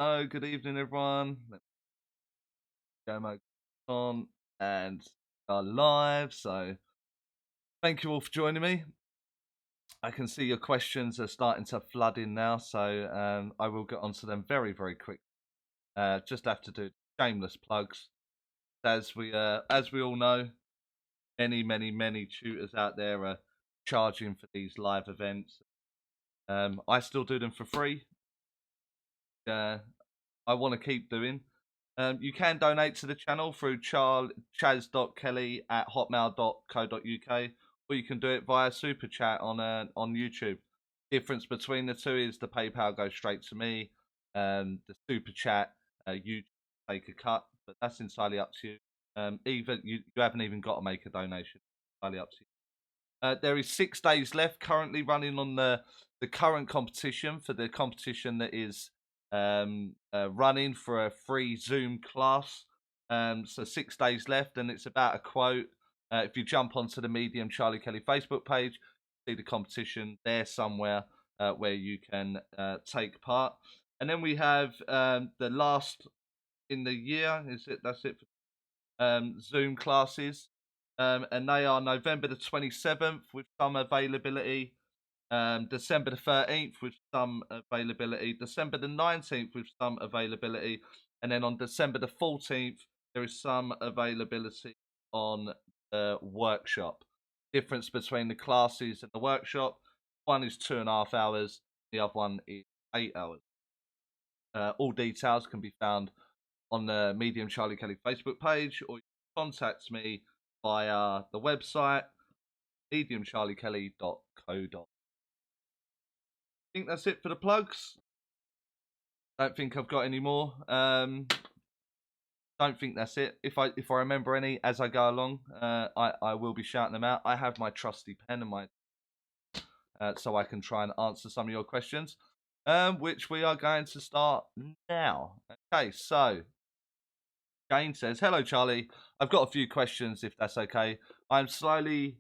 So, good evening, everyone. Let's go my on and are live. So, thank you all for joining me. I can see your questions are starting to flood in now, so I will get onto them very, very quick. Just have to do shameless plugs, as we all know, many tutors out there are charging for these live events. I still do them for free. I want to keep doing. You can donate to the channel through chaz.kelly@hotmail.co.uk, or you can do it via super chat on YouTube. Difference between the two is the PayPal goes straight to me. The super chat, you take a cut, but that's entirely up to you. Even you haven't even got to make a donation. Entirely up to you. There is 6 days left currently running on the current competition for the competition that is running for a free Zoom class. So 6 days left, and it's about a quote. If you jump onto the Medium Charlie Kelly Facebook page, see the competition there somewhere where you can take part. And then we have the last in the year. Is it? That's it. Zoom classes, and they are November the 27th with some availability, December the 13th with some availability, December the 19th with some availability, and then on December the 14th there is some availability on the workshop. Difference between the classes and the workshop: one is 2.5 hours, the other one is 8 hours. All details can be found on the Medium Charlie Kelly Facebook page, or you can contact me via the website mediumcharliekelly.co. I think that's it for the plugs. Don't think I've got any more. Don't think that's it. If I remember any as I go along, I will be shouting them out. I have my trusty pen and my so I can try and answer some of your questions, which we are going to start now. Okay, so Jane says, "Hello, Charlie. I've got a few questions, if that's okay. I'm slowly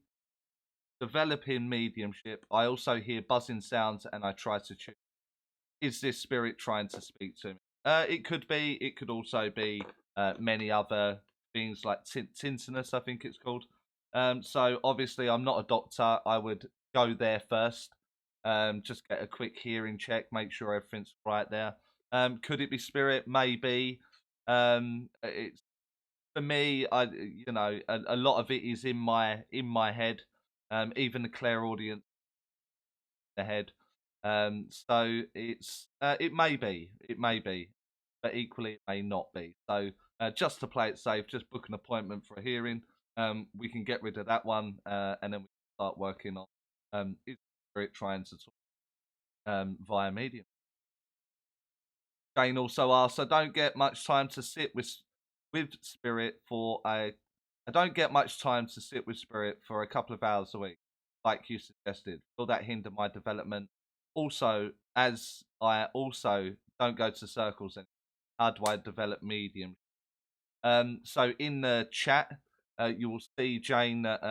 developing mediumship. I also hear buzzing sounds, and I try to choose. Is this spirit trying to speak to me? It could be. It could also be many other things like tinnitus, I think it's called. So obviously, I'm not a doctor. I would go there first. Just get a quick hearing check, make sure everything's right there. Could it be spirit? Maybe. It's for me. A lot of it is in my head. Even the clairaudience in the head. So it may be, but equally it may not be. So just to play it safe, just book an appointment for a hearing. We can get rid of that one, and then we can start working on is spirit trying to talk via medium. Jane also asks, I don't get much time to sit with spirit for a. I don't get much time to sit with spirit for a couple of hours a week, like you suggested. Will that hinder my development? Also, as I also don't go to circles, and how do I develop medium? So in the chat, you will see Jane that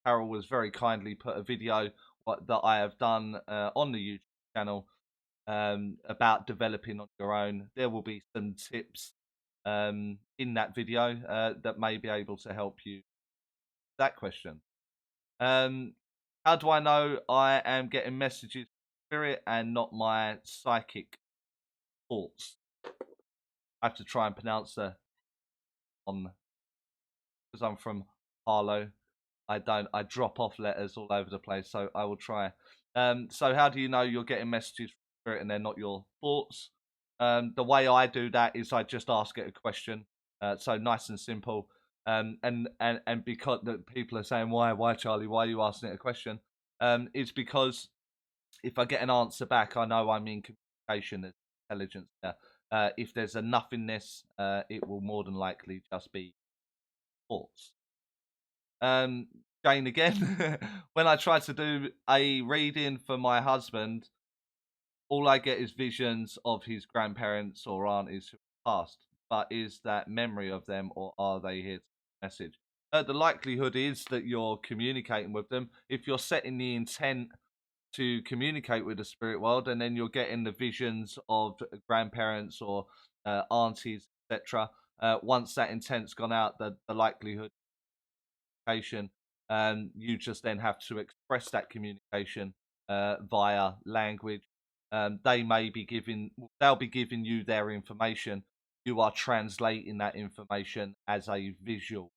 Carol was very kindly put a video that I have done on the YouTube channel about developing on your own. There will be some tips in that video that may be able to help you. That question. How do I know I am getting messages from spirit and not my psychic thoughts? I have to try and pronounce the on because I'm from Harlow. I drop off letters all over the place, so I will try. So how do you know you're getting messages from spirit and they're not your thoughts? The way I do that is I just ask it a question. So nice and simple. And because the people are saying why Charlie, why are you asking it a question? It's because if I get an answer back, I know I'm in communication. There's intelligence there. If there's a nothingness, it will more than likely just be thoughts. Jane again. When I try to do a reading for my husband, all I get is visions of his grandparents or aunties who passed. But is that memory of them, or are they here to message? The likelihood is that you're communicating with them. If you're setting the intent to communicate with the spirit world, and then you're getting the visions of grandparents or aunties, etc. Once that intent's gone out, the likelihood communication, you just then have to express that communication via language. They'll be giving you their information. You are translating that information as a visual.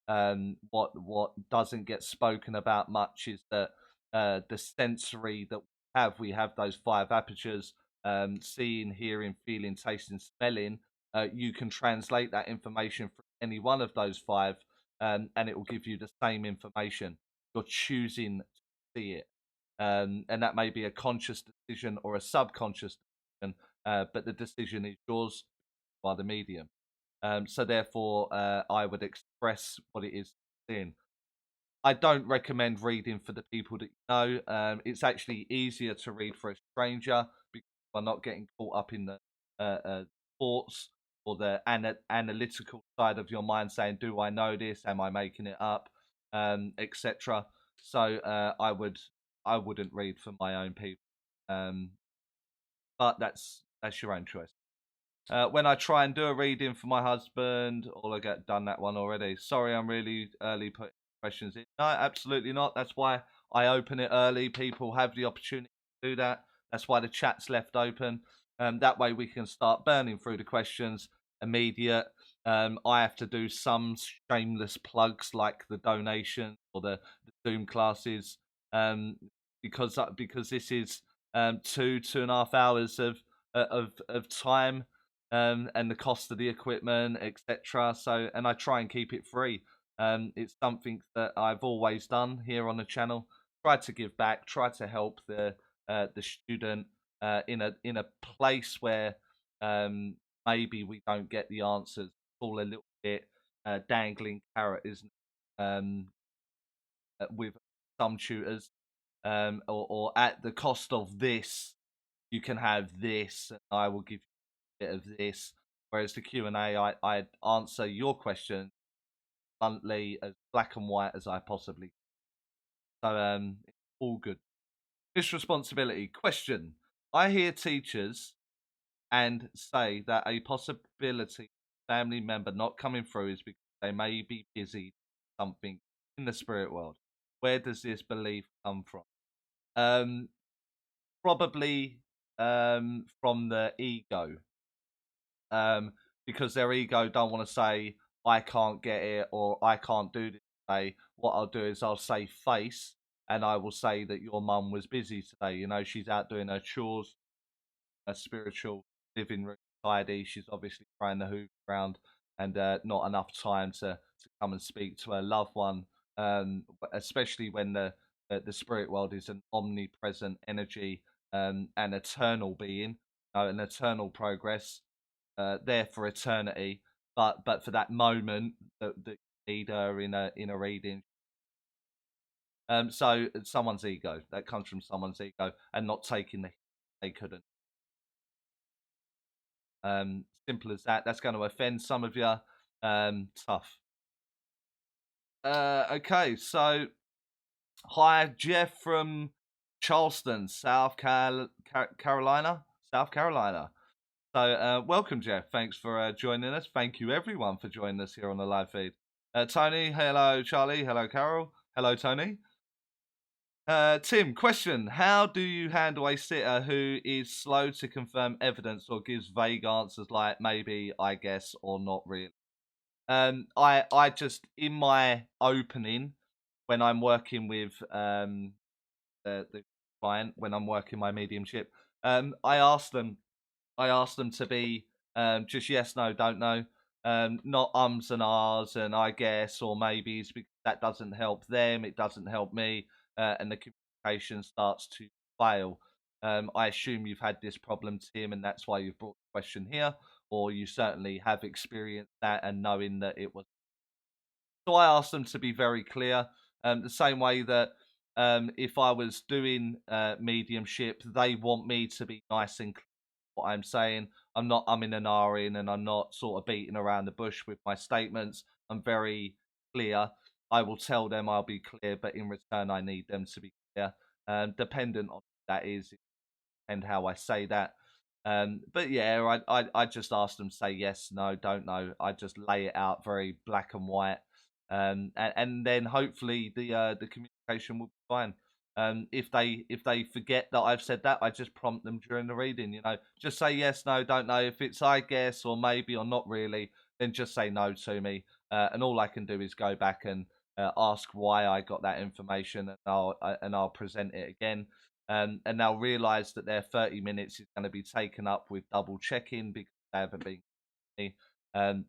What doesn't get spoken about much is that the sensory that we have those five apertures: seeing, hearing, feeling, tasting, smelling. You can translate that information from any one of those five, and it will give you the same information. You're choosing to see it, and that may be a conscious decision or a subconscious decision, but the decision is yours by the medium. So therefore, I would express what it is seeing. I don't recommend reading for the people that you know. It's actually easier to read for a stranger because you're not getting caught up in the thoughts or the analytical side of your mind, saying, "Do I know this? Am I making it up?" Etc. So I wouldn't read for my own people, um, but that's your own choice. When I try and do a reading for my husband, or I get done that one already. Sorry, I'm really early putting questions in. No, absolutely not. That's why I open it early. People have the opportunity to do that. That's why the chat's left open. That way we can start burning through the questions immediate. I have to do some shameless plugs like the donation or the Zoom classes, because this is 2.5 hours of time, and the cost of the equipment, etc. So, and I try and keep it free. It's something that I've always done here on the channel. Try to give back. Try to help the student in a place where maybe we don't get the answers. It's all a little bit dangling carrot, isn't it? With some tutors, or at the cost of this, you can have this, and I will give bit of this. Whereas the Q&A, I answer your question bluntly, as black and white as I possibly can. So it's all good. This responsibility question: I hear teachers and say that a possibility family member not coming through is because they may be busy something in the spirit world. Where does this belief come from? Um, Probably from the ego, um, because their ego don't want to say I can't get it or I can't do this today. What I'll do is I'll say face, and I will say that your mum was busy today. You know, she's out doing her chores, a spiritual living room tidy. She's obviously trying the hoover around, and not enough time to come and speak to her loved one. Especially when the spirit world is an omnipresent energy, an eternal being, an eternal progress, there for eternity. But for that moment that you need her in a reading. So someone's ego, that comes from someone's ego, and not taking the hit they couldn't. Simple as that. That's going to offend some of you. Tough. Okay, so hi, Jeff from Charleston, Carolina. South Carolina. So, welcome, Jeff. Thanks for joining us. Thank you, everyone, for joining us here on the live feed. Tony, hello, Charlie, hello, Carol, hello, Tony. Tim, question: how do you handle a sitter who is slow to confirm evidence or gives vague answers like maybe, I guess, or not really? I just, in my opening, when I'm working with the client, when I'm working my mediumship, I asked them to be just yes, no, don't know, not ums and ahs and I guess or maybes, because that doesn't help them, it doesn't help me, and the communication starts to fail. I assume you've had this problem, Tim, and that's why you've brought the question here, or you certainly have experienced that and knowing that it was. So I asked them to be very clear, the same way that if I was doing mediumship, they want me to be nice and clear what I'm saying. I'm not umming and ahhing, and I'm not sort of beating around the bush with my statements. I'm very clear. I will tell them I'll be clear, but in return, I need them to be clear. Dependent on that is and how I say that. But yeah, I just ask them say yes, no, don't know. I just lay it out very black and white, and then hopefully the communication will be fine. If they forget that I've said that, I just prompt them during the reading. You know, just say yes, no, don't know. If it's I guess or maybe or not really, then just say no to me, and all I can do is go back and ask why I got that information, and I'll present it again, and they'll realise that their 30 minutes is going to be taken up with double checking because they haven't been me,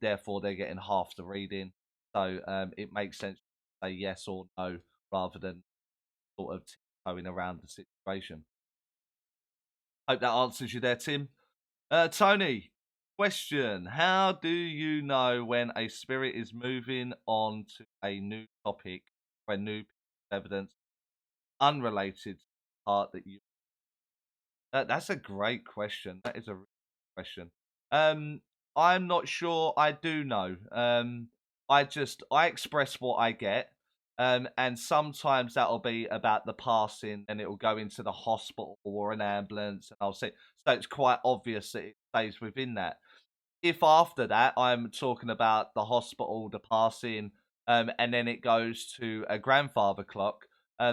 therefore they're getting half the reading. So it makes sense to say yes or no rather than sort of tiptoeing around the situation. Hope that answers you there, Tim. Tony, question: how do you know when a spirit is moving on to a new topic or a new piece of evidence unrelated to the part that you that's a great question. That is a really good question. Um, I'm not sure. I do know. I express what I get, and sometimes that'll be about the passing, and it will go into the hospital or an ambulance, and I'll say so. It's quite obvious that it stays within that. If after that I'm talking about the hospital, the passing, and then it goes to a grandfather clock,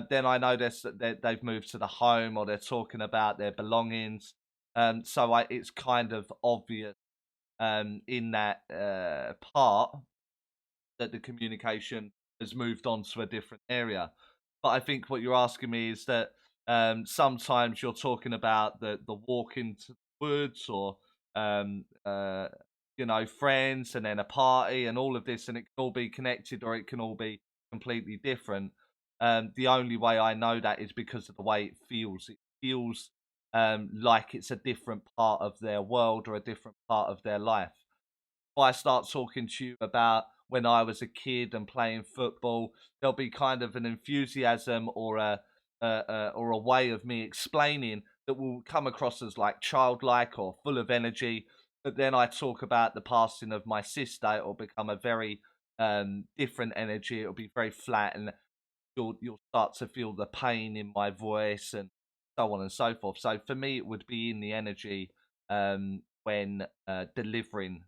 then I notice that they've moved to the home or they're talking about their belongings. It's kind of obvious in that part that the communication has moved on to a different area. But I think what you're asking me is that sometimes you're talking about the walk into the woods or um, uh, friends and then a party and all of this, and it can all be connected or it can all be completely different. The only way I know that is because of the way it feels. It feels like it's a different part of their world or a different part of their life. I start talking to you about when I was a kid and playing football, there'll be kind of an enthusiasm or a way of me explaining that will come across as like childlike or full of energy. But then I talk about the passing of my sister, it will become a very different energy. It'll be very flat, and you'll start to feel the pain in my voice and so on and so forth. So for me, it would be in the energy when delivering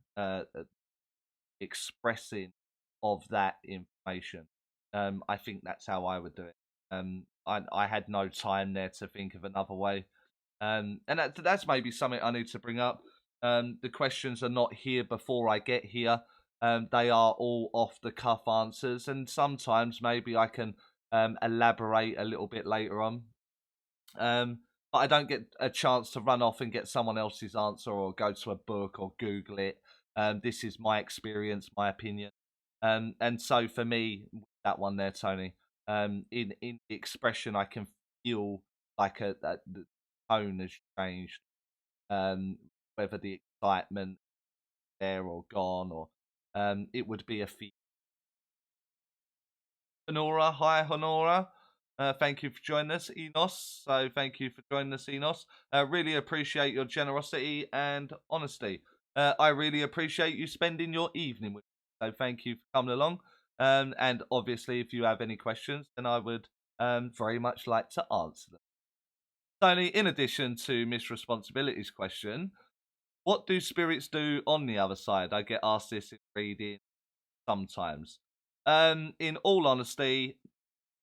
expressing of that information. I think that's how I would do it. I had no time there to think of another way. And that's maybe something I need to bring up. The questions are not here before I get here. They are all off the cuff answers, and sometimes maybe I can elaborate a little bit later on. But I don't get a chance to run off and get someone else's answer or go to a book or Google it. This is my experience, my opinion. And so for me, that one there, Tony, in the expression, I can feel like the tone has changed. Um, whether the excitement there or gone, or it would be a feel. Honora, hi Honora. Thank you for joining us, Enos. So thank you for joining us, Enos. Really appreciate your generosity and honesty. I really appreciate you spending your evening with me. So thank you for coming along. And obviously, if you have any questions, then I would very much like to answer them. Tony, in addition to Miss Responsibility's question, what do spirits do on the other side? I get asked this in reading sometimes. In all honesty,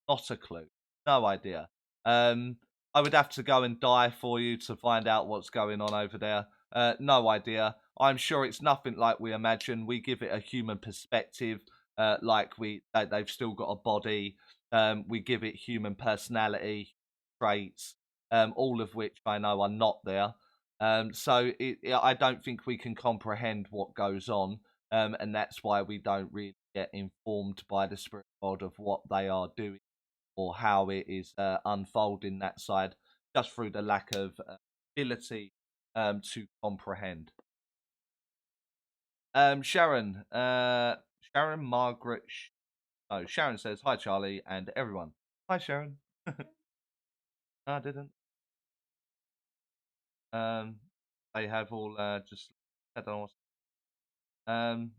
not a clue. No idea. Um, I would have to go and die for you to find out what's going on over there. No idea. I'm sure it's nothing like we imagine. We give it a human perspective, like they've still got a body. We give it human personality, traits, all of which I know are not there. I don't think we can comprehend what goes on, and that's why we don't really get informed by the spirit world of what they are doing or how it is unfolding that side, just through the lack of ability to comprehend. Sharon, Sharon Margaret. Oh, Sharon says hi, Charlie, and everyone. Hi, Sharon. I didn't. Um, they have all just had on. Um,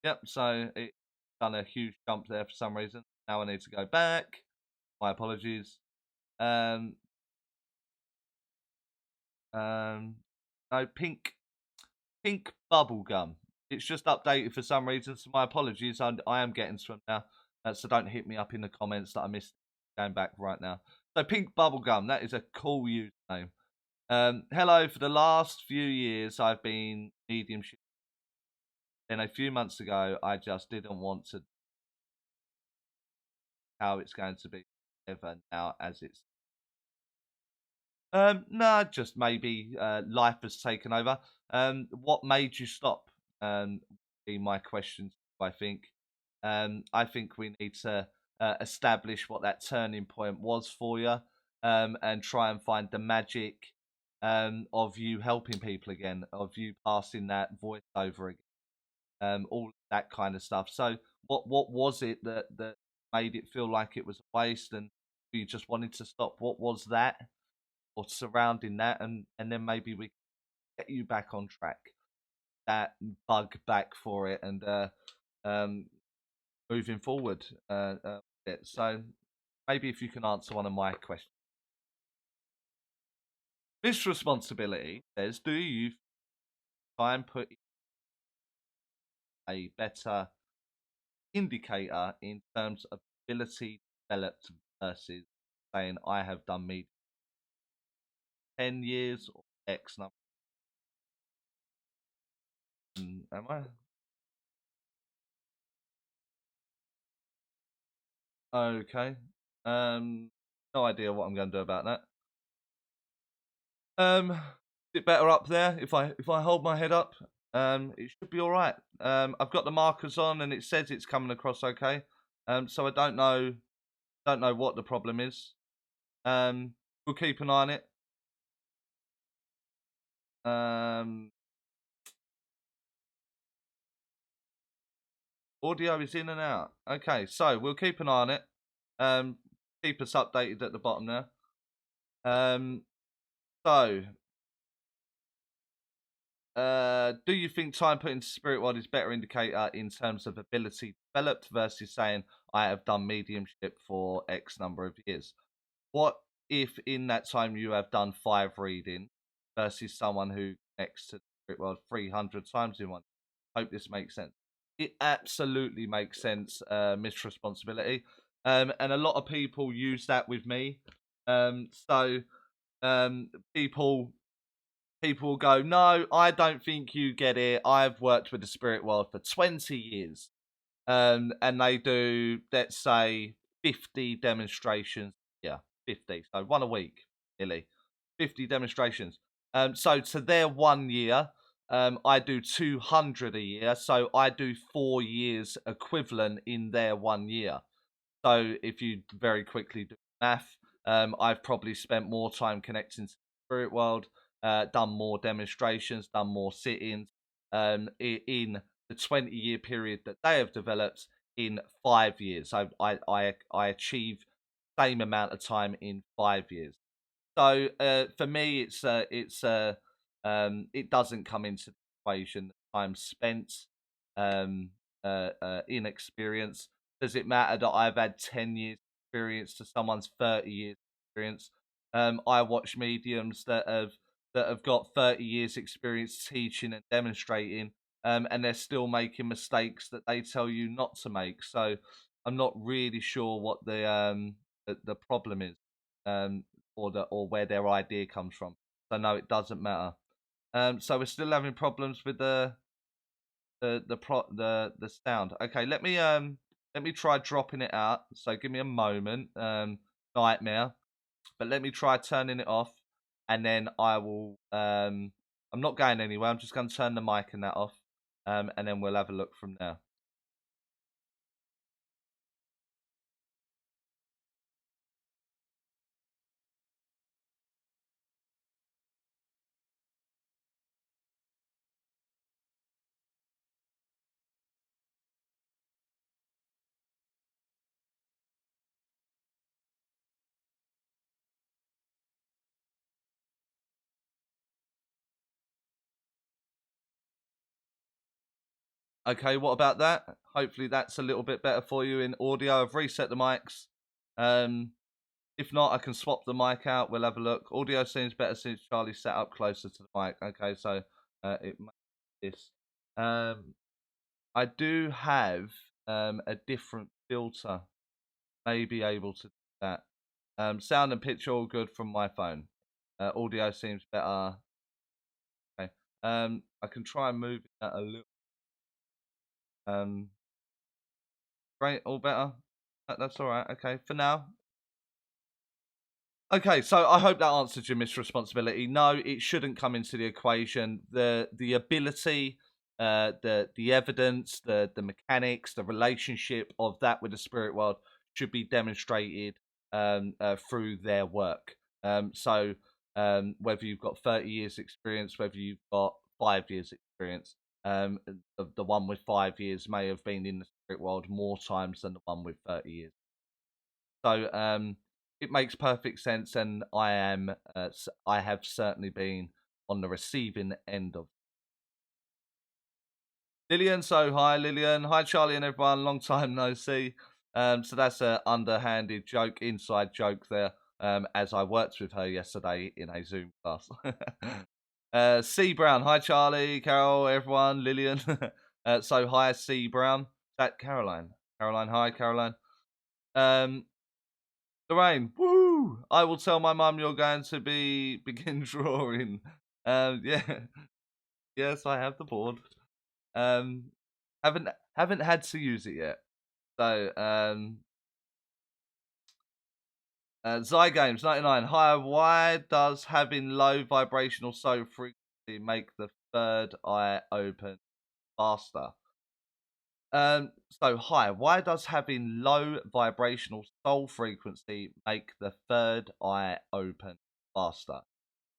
yep. So it done a huge jump there for some reason. Now I need to go back. My apologies. Um, No, pink bubblegum. It's just updated for some reason, so my apologies. I am getting some now, so don't hit me up in the comments that I missed going back right now. So pink bubblegum, that is a cool username. Hello, for the last few years I've been mediumship. Then a few months ago I just didn't want to how it's going to be ever now as it's no, just maybe life has taken over. What made you stop? Be my question. I think we need to establish what that turning point was for you, and try and find the magic of you helping people again, of you passing that voice over again, all that kind of stuff. So, what was it that made it feel like it was a waste, and you just wanted to stop? What was that? Or surrounding that, and then maybe we get you back on track, that bug back for it, and um, moving forward. So maybe if you can answer one of my questions. This responsibility says, do you try and put a better indicator in terms of ability developed versus saying I have done me 10 years or X number? Am I? Okay. No idea what I'm going to do about that. Is it better up there if I hold my head up? It should be all right. I've got the markers on, and it says it's coming across okay. So I don't know what the problem is. We'll keep an eye on it. Um, Audio is in and out. Okay, so we'll keep an eye on it. Um, Keep us updated at the bottom there. So do you think time put into spirit world is better indicator in terms of ability developed versus saying I have done mediumship for X number of years? What if in that time you have done 5 reading versus someone who connects to the spirit world 300 times in one? Hope this makes sense. It absolutely makes sense, Miss Responsibility. And a lot of people use that with me. So people will go, no, I don't think you get it. I've worked with the spirit world for 20 years. And they do, let's say, 50 demonstrations. Yeah, 50. So one a week, really. 50 demonstrations. So to their 1 year, I do 200 a year. So I do 4 years equivalent in their 1 year. So if you very quickly do math, I've probably spent more time connecting to the spirit world, done more demonstrations, done more sit-ins, in the 20-year period that they have developed in 5 years. I achieve same amount of time in 5 years. So for me, it doesn't come into the equation. The time spent um, in experience. Does it matter that I've had 10 years experience to someone's 30 years experience? I watch mediums that have got 30 years experience teaching and demonstrating, and they're still making mistakes that they tell you not to make. So I'm not really sure what the problem is. Or where their idea comes from. So no, it doesn't matter. So we're still having problems with the sound. Okay, let me try dropping it out. So give me a moment. Nightmare. But let me try turning it off, and then I will. I'm not going anywhere. I'm just going to turn the mic and that off, and then we'll have a look from there. Okay, what about that? Hopefully that's a little bit better for you in audio. I've reset the mics. Um, If not, I can swap the mic out. We'll have a look. Audio seems better since Charlie sat up closer to the mic. Okay, so it makes this. I do have a different filter. May be able to do that. Sound and picture all good from my phone. Audio seems better. Okay. I can try and move that a little. Great, all better. That's all right. Okay, for now. Okay, so I hope that answered your misresponsibility. No, it shouldn't come into the equation. The ability, the evidence, the mechanics, the relationship of that with the spirit world should be demonstrated through their work. Whether you've got 30 years experience, whether you've got 5 years experience, the one with 5 years may have been in the spirit world more times than the one with 30 years. So it makes perfect sense, and I have certainly been on the receiving end of Lillian. So hi Lillian, hi Charlie and everyone. Long time no see. So that's a underhanded joke, inside joke there. As I worked with her yesterday in a Zoom class. C Brown, hi Charlie, Carol, everyone, Lillian. So hi C Brown. Is that Caroline? Caroline, hi Caroline. Lorraine, woo! I will tell my mum you're going to begin drawing. Yeah, yes, I have the board. Haven't had to use it yet. So, Zygames 99. Hi, why does having low vibrational soul frequency make the third eye open faster? So hi, why does having low vibrational soul frequency make the third eye open faster?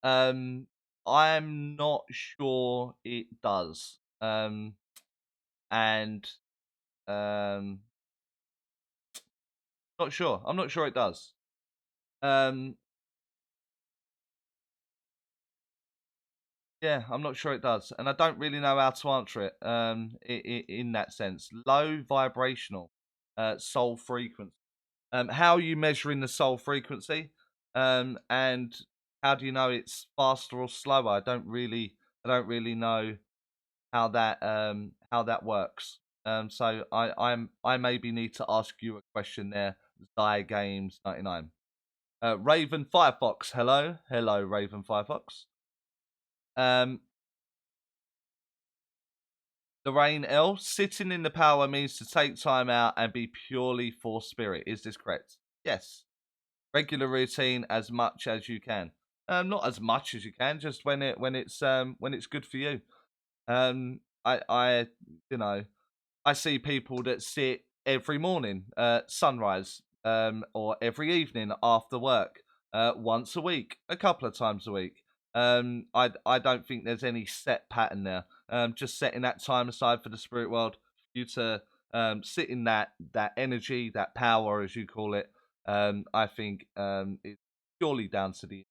I'm not sure it does. And not sure. I'm not sure it does. Yeah, I'm not sure it does, and I don't really know how to answer it. In that sense, low vibrational, soul frequency. How are you measuring the soul frequency? And how do you know it's faster or slower? I don't really know how that works. So I maybe need to ask you a question there. Games 99. Raven Firefox, hello, Raven Firefox. Lorraine L. Sitting in the power means to take time out and be purely for spirit. Is this correct? Yes. Regular routine as much as you can. Not as much as you can, just when it's good for you. I you know, I see people that sit every morning, sunrise, or every evening after work, once a week, a couple of times a week. I don't think there's any set pattern there. Just setting that time aside for the spirit world, for you to sit in that energy, that power, as you call it. I think it's purely down to the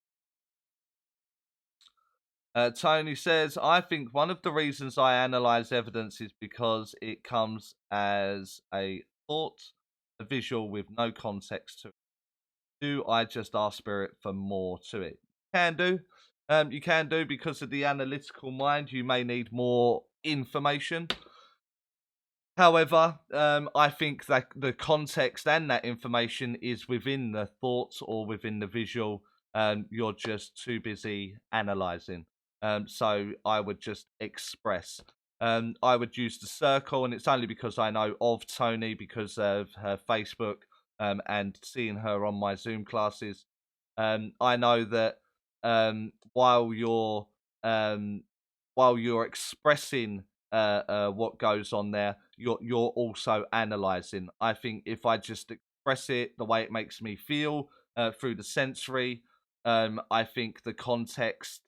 Tony says, I think one of the reasons I analyze evidence is because it comes as a thought, a visual with no context to it. Do I just ask spirit for more to it? Can do. You can do, because of the analytical mind, you may need more information. However, I think that the context and that information is within the thoughts or within the visual. You're just too busy analyzing. So I would just express. I would use the circle, and it's only because I know of Tony because of her Facebook and seeing her on my Zoom classes. I know that while you're expressing what goes on there, you're also analyzing. I think if I just express it the way it makes me feel through the sensory, I think the context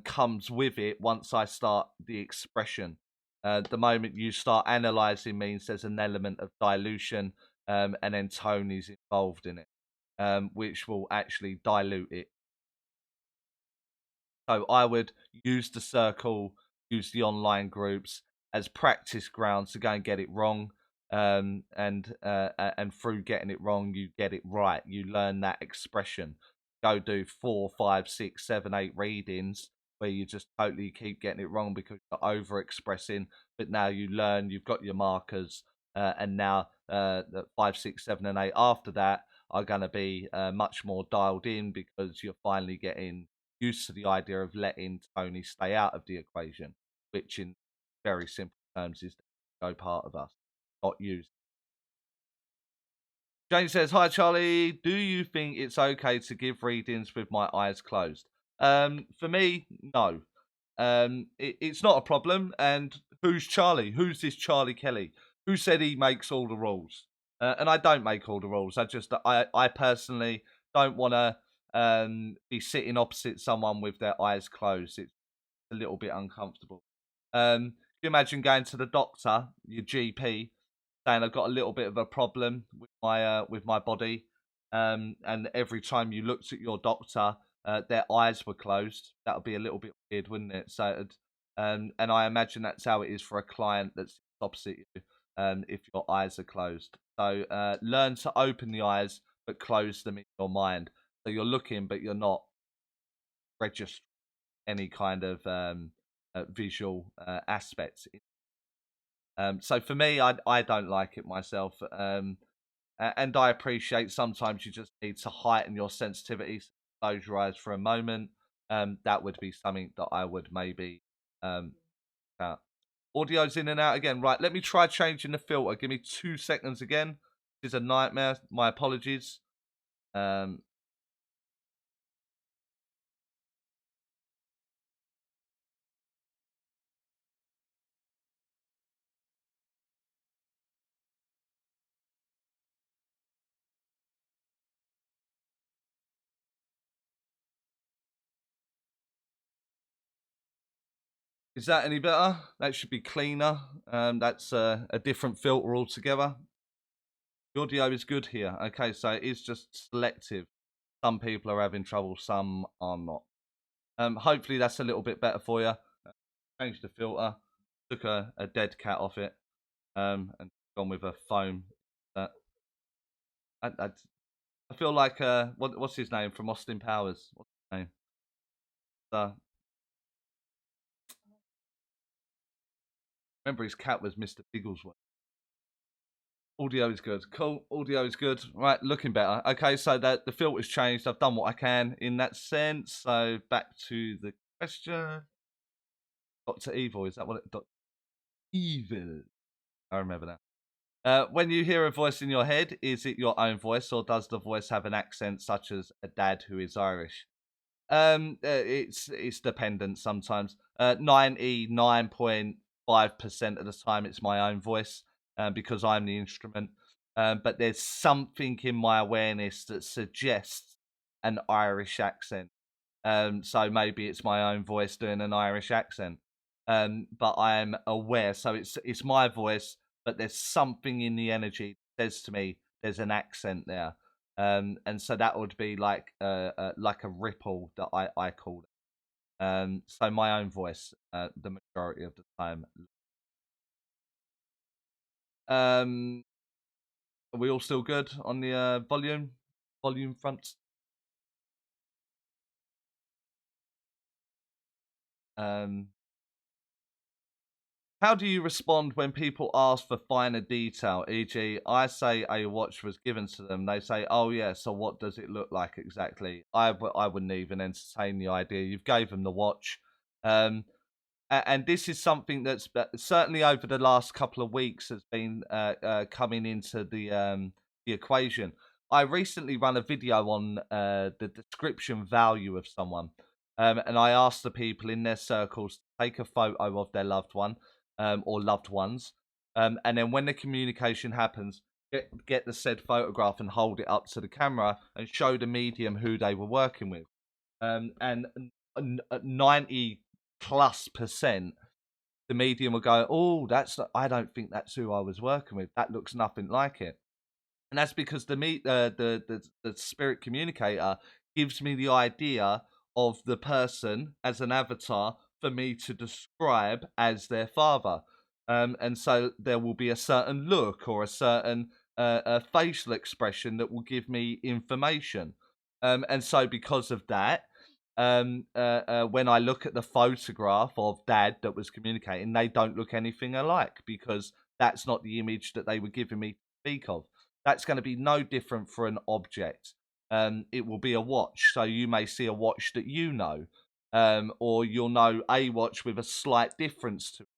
comes with it once I start the expression. The moment you start analyzing means there's an element of dilution, and then tone is involved in it, which will actually dilute it. So I would use the circle, use the online groups as practice grounds to go and get it wrong. And through getting it wrong, you get it right. You learn that expression. Go do 4, 5, 6, 7, 8 readings where you just totally keep getting it wrong because you're over expressing. But now you learn, you've got your markers, and now the 5, 6, 7, and 8 after that are going to be much more dialed in because you're finally getting used to the idea of letting Tony stay out of the equation, which in very simple terms is no part of us, not used. Jane says, "Hi Charlie, do you think it's okay to give readings with my eyes closed?" For me, no. It's not a problem. And who's Charlie? Who's this Charlie Kelly? Who said he makes all the rules? And I don't make all the rules. I personally don't want to be sitting opposite someone with their eyes closed. It's a little bit uncomfortable. Can you imagine going to the doctor, your GP, saying I've got a little bit of a problem with my body, and every time you looked at your doctor, their eyes were closed. That would be a little bit weird, wouldn't it? And I imagine that's how it is for a client that's opposite you, if your eyes are closed. So learn to open the eyes, but close them in your mind. So you're looking, but you're not registering any kind of visual aspects. So for me, I don't like it myself, and I appreciate sometimes you just need to heighten your sensitivity. So close your eyes for a moment. That would be something that I would maybe out. Audio's in and out again. Right, let me try changing the filter. Give me 2 seconds again. This is a nightmare. My apologies. Um, is that any better? That should be cleaner. That's a different filter altogether. The audio is good here. Okay, so it is just selective. Some people are having trouble, some are not. Hopefully that's a little bit better for you. Changed the filter, took a dead cat off it, and gone with a foam. I, I, I feel like what's his name from Austin Powers? What's his name? Remember his cat was Mr. Bigglesworth. Audio is good. Cool. Audio is good. Right, looking better. Okay, so that the filter's changed. I've done what I can in that sense. So back to the question. Dr. Evil, is that what it? Dr. Evil. I remember now. When you hear a voice in your head, is it your own voice, or does the voice have an accent, such as a dad who is Irish? It's dependent sometimes. 99.5% of the time, it's my own voice, because I'm the instrument. But there's something in my awareness that suggests an Irish accent. So maybe it's my own voice doing an Irish accent. But I'm aware, so it's my voice, but there's something in the energy that says to me there's an accent there. And so that would be like a ripple that I call it. So my own voice, the majority of the time. Um, are we all still good on the volume front? Um, How do you respond when people ask for finer detail? E.g., I say a watch was given to them. They say, "Oh yeah, so what does it look like exactly?" I wouldn't even entertain the idea. You've gave them the watch, um, and this is something that's certainly over the last couple of weeks has been coming into the equation. I recently ran a video on the description value of someone, and I asked the people in their circles to take a photo of their loved one, or loved ones, and then when the communication happens, get the said photograph and hold it up to the camera and show the medium who they were working with, and 90+%, the medium will go, "Oh, I don't think that's who I was working with. That looks nothing like it." And that's because the spirit communicator gives me the idea of the person as an avatar for me to describe as their father. And so there will be a certain look or a certain facial expression that will give me information. And so because of that, when I look at the photograph of Dad that was communicating, they don't look anything alike because that's not the image that they were giving me to speak of. That's going to be no different for an object. It will be a watch, so you may see a watch that you know, or you'll know a watch with a slight difference to it.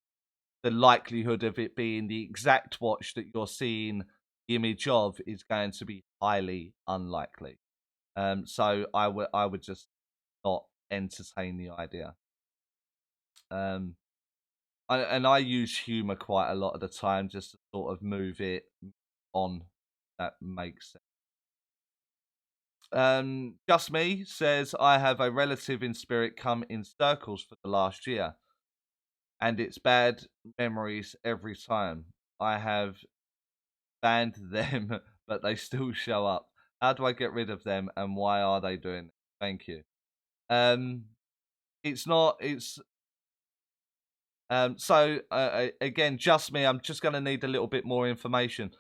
The likelihood of it being the exact watch that you're seeing the image of is going to be highly unlikely. So I would just not entertain the idea. Um, and I use humor quite a lot of the time just to sort of move it on. That makes sense. Just me says I have a relative in spirit come in circles for the last year, and it's bad memories every time. I have banned them, but they still show up. How do I get rid of them, and why are they doing it? Thank you. Um, it's not. It's again, just me. I'm just going to need a little bit more information.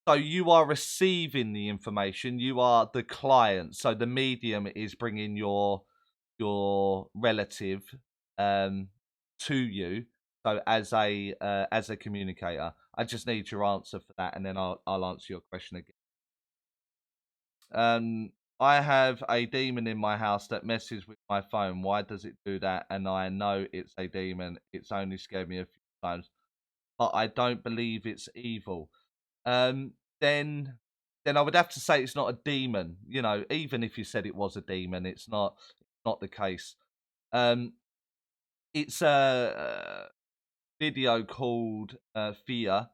So you are receiving the information. You are the client. So the medium is bringing your relative um to you. So as a communicator, I just need your answer for that, and then I'll answer your question again. Um, I have a demon in my house that messes with my phone. Why does it do that? And I know it's a demon. It's only scared me a few times, but I don't believe it's evil. Um, then, then I would have to say it's not a demon. You know, even if you said it was a demon, it's not. It's not the case. Um, it's a video called Fear.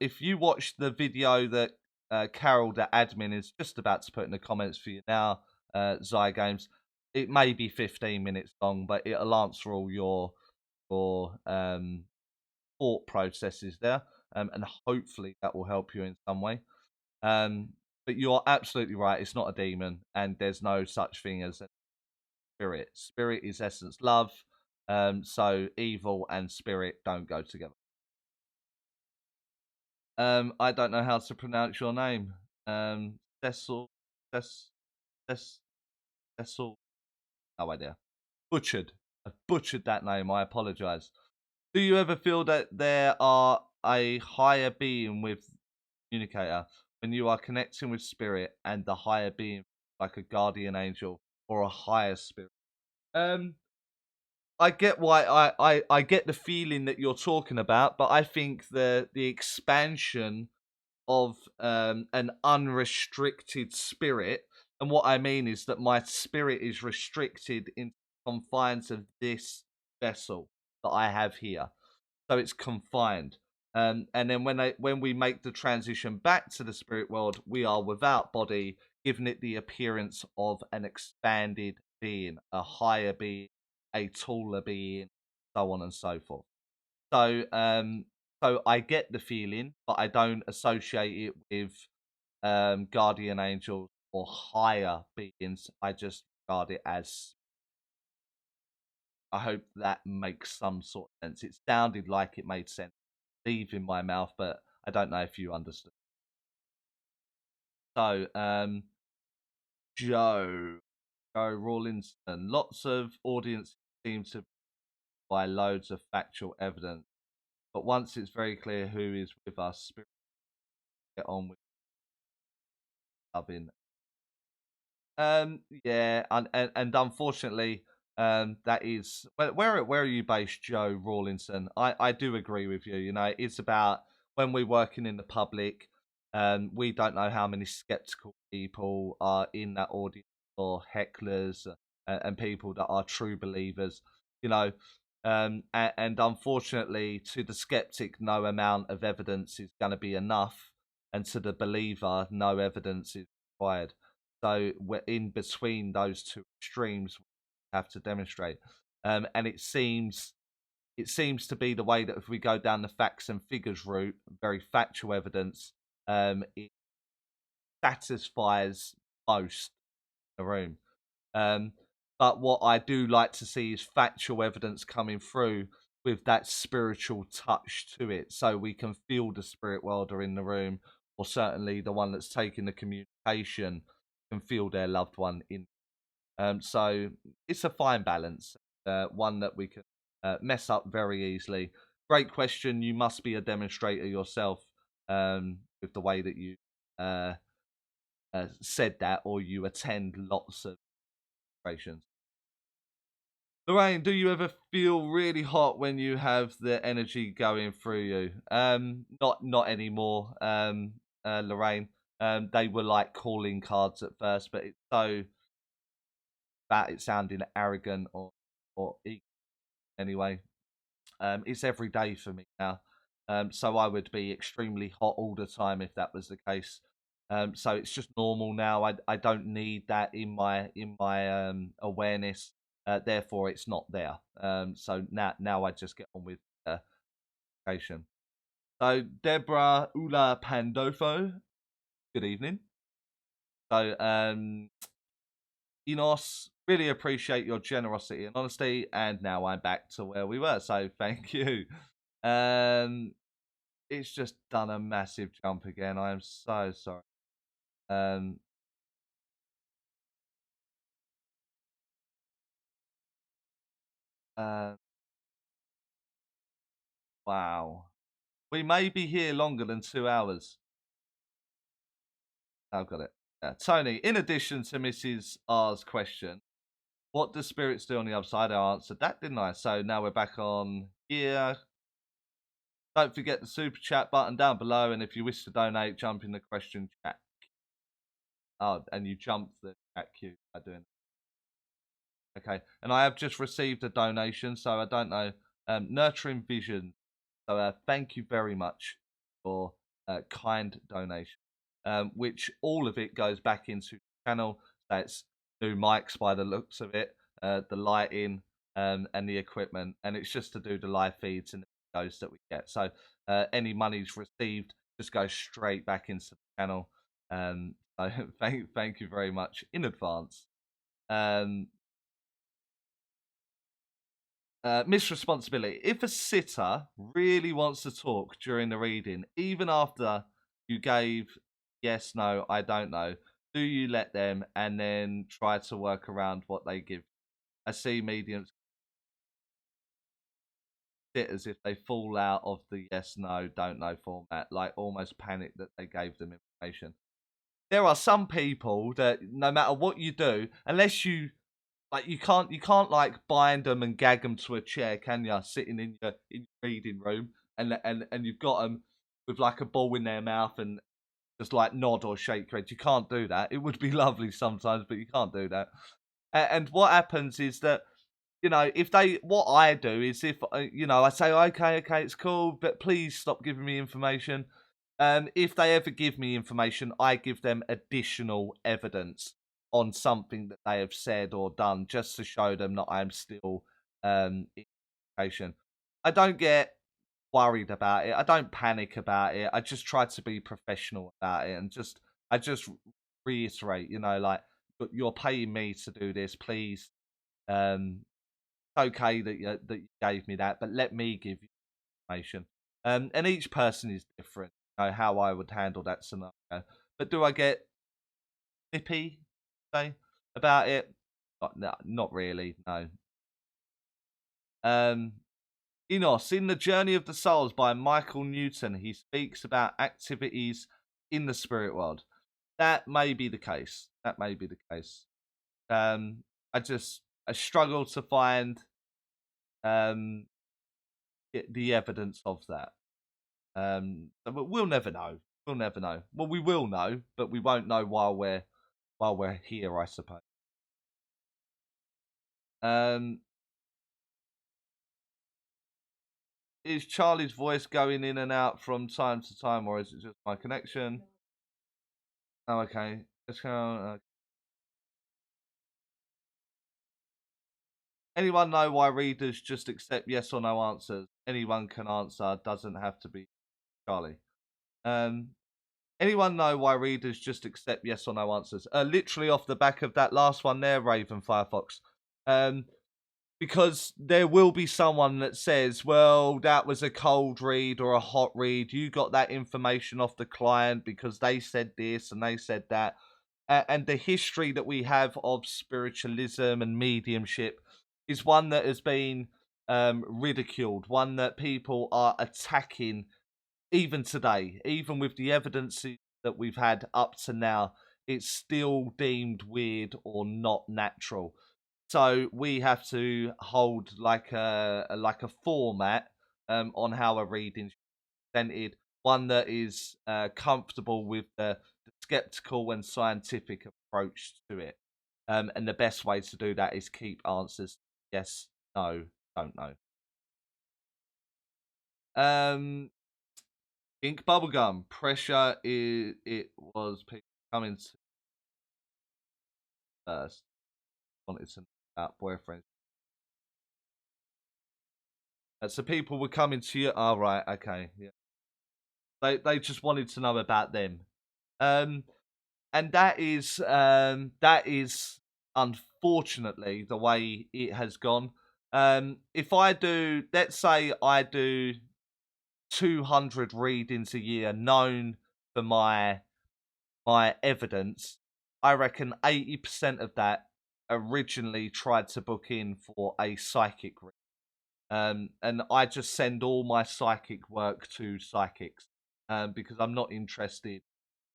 If you watch the video that Carol, the admin, is just about to put in the comments for you now, Zygames, it may be 15 minutes long, but it'll answer all your thought processes there, and hopefully that will help you in some way. Um, but you are absolutely right; it's not a demon, and there's no such thing as a spirit. Spirit is essence love. So evil and spirit don't go together. I don't know how to pronounce your name. Cecil, Cecil, Cecil. No idea. Butchered. I butchered that name. I apologize. Do you ever feel that there are a higher being with communicator when you are connecting with spirit and the higher being, like a guardian angel or a higher spirit? Um, I get why I get the feeling that you're talking about, but I think the expansion of an unrestricted spirit. And what I mean is that my spirit is restricted in confines of this vessel that I have here. So it's confined. And then when we make the transition back to the spirit world, we are without body, giving it the appearance of an expanded being, a higher being, a taller being, so on and so forth. So so I get the feeling, but I don't associate it with guardian angels or higher beings. I just regard it as. I hope that makes some sort of sense. It sounded like it made sense leaving my mouth, but I don't know if you understood. So, Joe, Joe Rawlinson, lots of audience seem to buy loads of factual evidence, but once it's very clear who is with us, spirit get on with loving. Yeah, and unfortunately, that is where are you based, Joe Rawlinson? I do agree with you. You know, it's about when we're working in the public. We don't know how many skeptical people are in that audience or hecklers and people that are true believers. You know, and unfortunately, to the skeptic, no amount of evidence is going to be enough, and to the believer, no evidence is required. So we're in between those two extremes. We have to demonstrate, and it seems to be the way that if we go down the facts and figures route, very factual evidence, it satisfies most in the room. Um, but what I do like to see is factual evidence coming through with that spiritual touch to it, so we can feel the spirit welder in the room, or certainly the one that's taking the communication can feel their loved one in. So it's a fine balance, one that we can mess up very easily. Great question. You must be a demonstrator yourself, with the way that you uh, said that, or you attend lots of demonstrations. Lorraine, do you ever feel really hot when you have the energy going through you? Not anymore, Lorraine. They were like calling cards at first, but it's so bad it sounding arrogant or anyway. It's every day for me now. So I would be extremely hot all the time if that was the case. So it's just normal now. I don't need that in my awareness. Therefore, it's not there. So now I just get on with education. So Deborah Ula Pandolfo, good evening. So Enos, really appreciate your generosity and honesty. And now I'm back to where we were. So thank you. Um, it's just done a massive jump again. I am so sorry. Um, uh, wow. We may be here longer than 2 hours. I've got it. Tony, in addition to Mrs. R's question, what do spirits do on the other side? I answered that, didn't I? So now we're back on here. Don't forget the super chat button down below, and if you wish to donate, jump in the question chat. Oh, and you jumped the chat queue by doing that. Okay, and I have just received a donation, so I don't know. Nurturing Vision. So thank you very much for kind donation, which all of it goes back into the channel. That's new mics by the looks of it, the lighting, and the equipment, and it's just to do the live feeds and the videos that we get. So any monies received just goes straight back into the channel. So thank you very much in advance. Miss Responsibility. If a sitter really wants to talk during the reading, even after you gave yes, no, I don't know, do you let them and then try to work around what they give? I see mediums sit as if they fall out of the yes, no, don't know format, like almost panic that they gave them information. There are some people that no matter what you do, unless you like you can't like bind them and gag them to a chair, can you? Sitting in your reading room, and you've got them with like a ball in their mouth and just like nod or shake your head. You can't do that. It would be lovely sometimes, but you can't do that. And what happens is that if what I do is if I say okay, it's cool, but please stop giving me information. If they ever give me information, I give them additional evidence on something that they have said or done, just to show them that I'm still in education. I don't get worried about it. I don't panic about it. I just try to be professional about it, and I just reiterate, like, "Look, you're paying me to do this, please. Um, it's okay that you gave me that, but let me give you information." And each person is different, how I would handle that scenario. But do I get nippy, say, about it? No, not really, no. Um, Enos, in The Journey of the Souls by Michael Newton, he speaks about activities in the spirit world. That may be the case. That may be the case. Um, I struggle to find um the evidence of that. But we'll never know. We'll never know. Well, we will know, but we won't know while we're here, I suppose. Um, is Charlie's voice going in and out from time to time, or is it just my connection? Oh, okay. Let's go. Anyone know why readers just accept yes or no answers? Anyone can answer. Doesn't have to be Charlie. Um, anyone know why readers just accept yes or no answers? Literally off the back of that last one there, Raven Firefox. Um, because there will be someone that says, well, that was a cold read or a hot read. You got that information off the client because they said this and they said that. And the history that we have of spiritualism and mediumship is one that has been ridiculed, one that people are attacking even today, even with the evidence that we've had up to now. It's still deemed weird or not natural. So we have to hold like a format on how a reading presented, one that is comfortable with the skeptical and scientific approach to it. And the best way to do that is keep answers yes, no, don't know. Um, Ink bubblegum pressure is it was people coming to first wanted to know about boyfriends. So people were coming to you. Oh right, okay, yeah. They just wanted to know about them. Um, and that is unfortunately the way it has gone. If I do, let's say I do 200 readings a year, known for my evidence, I reckon 80% of that originally tried to book in for a psychic reading. And I just send all my psychic work to psychics because I'm not interested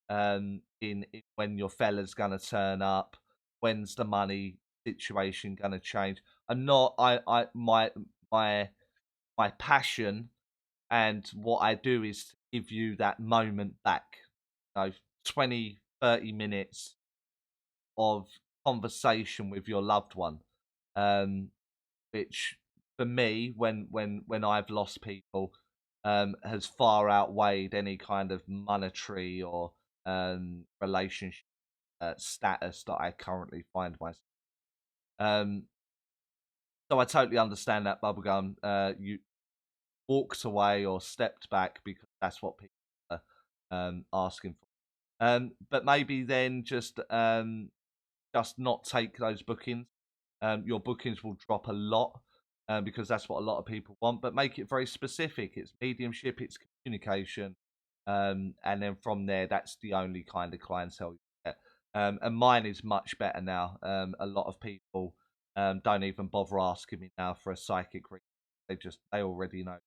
in when your fella's gonna turn up, when's the money situation gonna change. I'm not. I my my passion and what I do is to give you that moment back. You know, 20, 30 minutes of conversation with your loved one, um, which for me, when I've lost people, has far outweighed any kind of monetary or relationship status that I currently find myself. Um, so I totally understand that bubblegum. You walked away or stepped back because that's what people are asking for. But maybe then just not take those bookings. Your bookings will drop a lot because that's what a lot of people want. But make it very specific. It's mediumship, it's communication, and then from there, that's the only kind of clientele you get. And mine is much better now. A lot of people don't even bother asking me now for a psychic reading. They already know.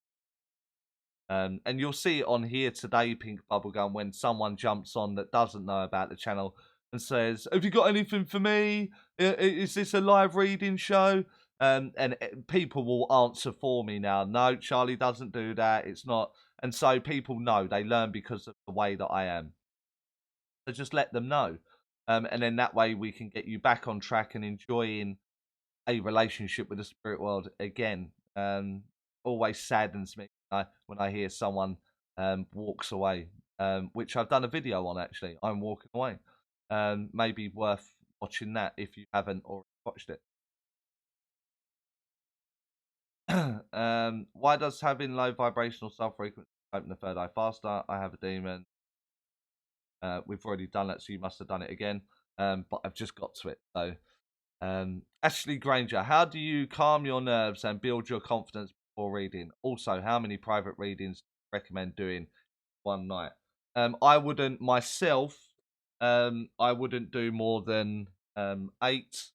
And you'll see it on here today, Pink Bubblegum, when someone jumps on that doesn't know about the channel and says, "Have you got anything for me? Is this a live reading show?" And people will answer for me now. No, Charlie doesn't do that. It's not. And so people know. They learn because of the way that I am. So just let them know. And then that way we can get you back on track and enjoying a relationship with the spirit world again. Always saddens me when I hear someone walks away, which I've done a video on actually. I'm walking away. Maybe worth watching that if you haven't already watched it. Why does having low vibrational self frequency open the third eye faster? I have a demon. We've already done that, so you must have done it again. But I've just got to it. So Ashley Granger, how do you calm your nerves and build your confidence before reading? Also, how many private readings do you recommend doing one night? I wouldn't myself. I wouldn't do more than eight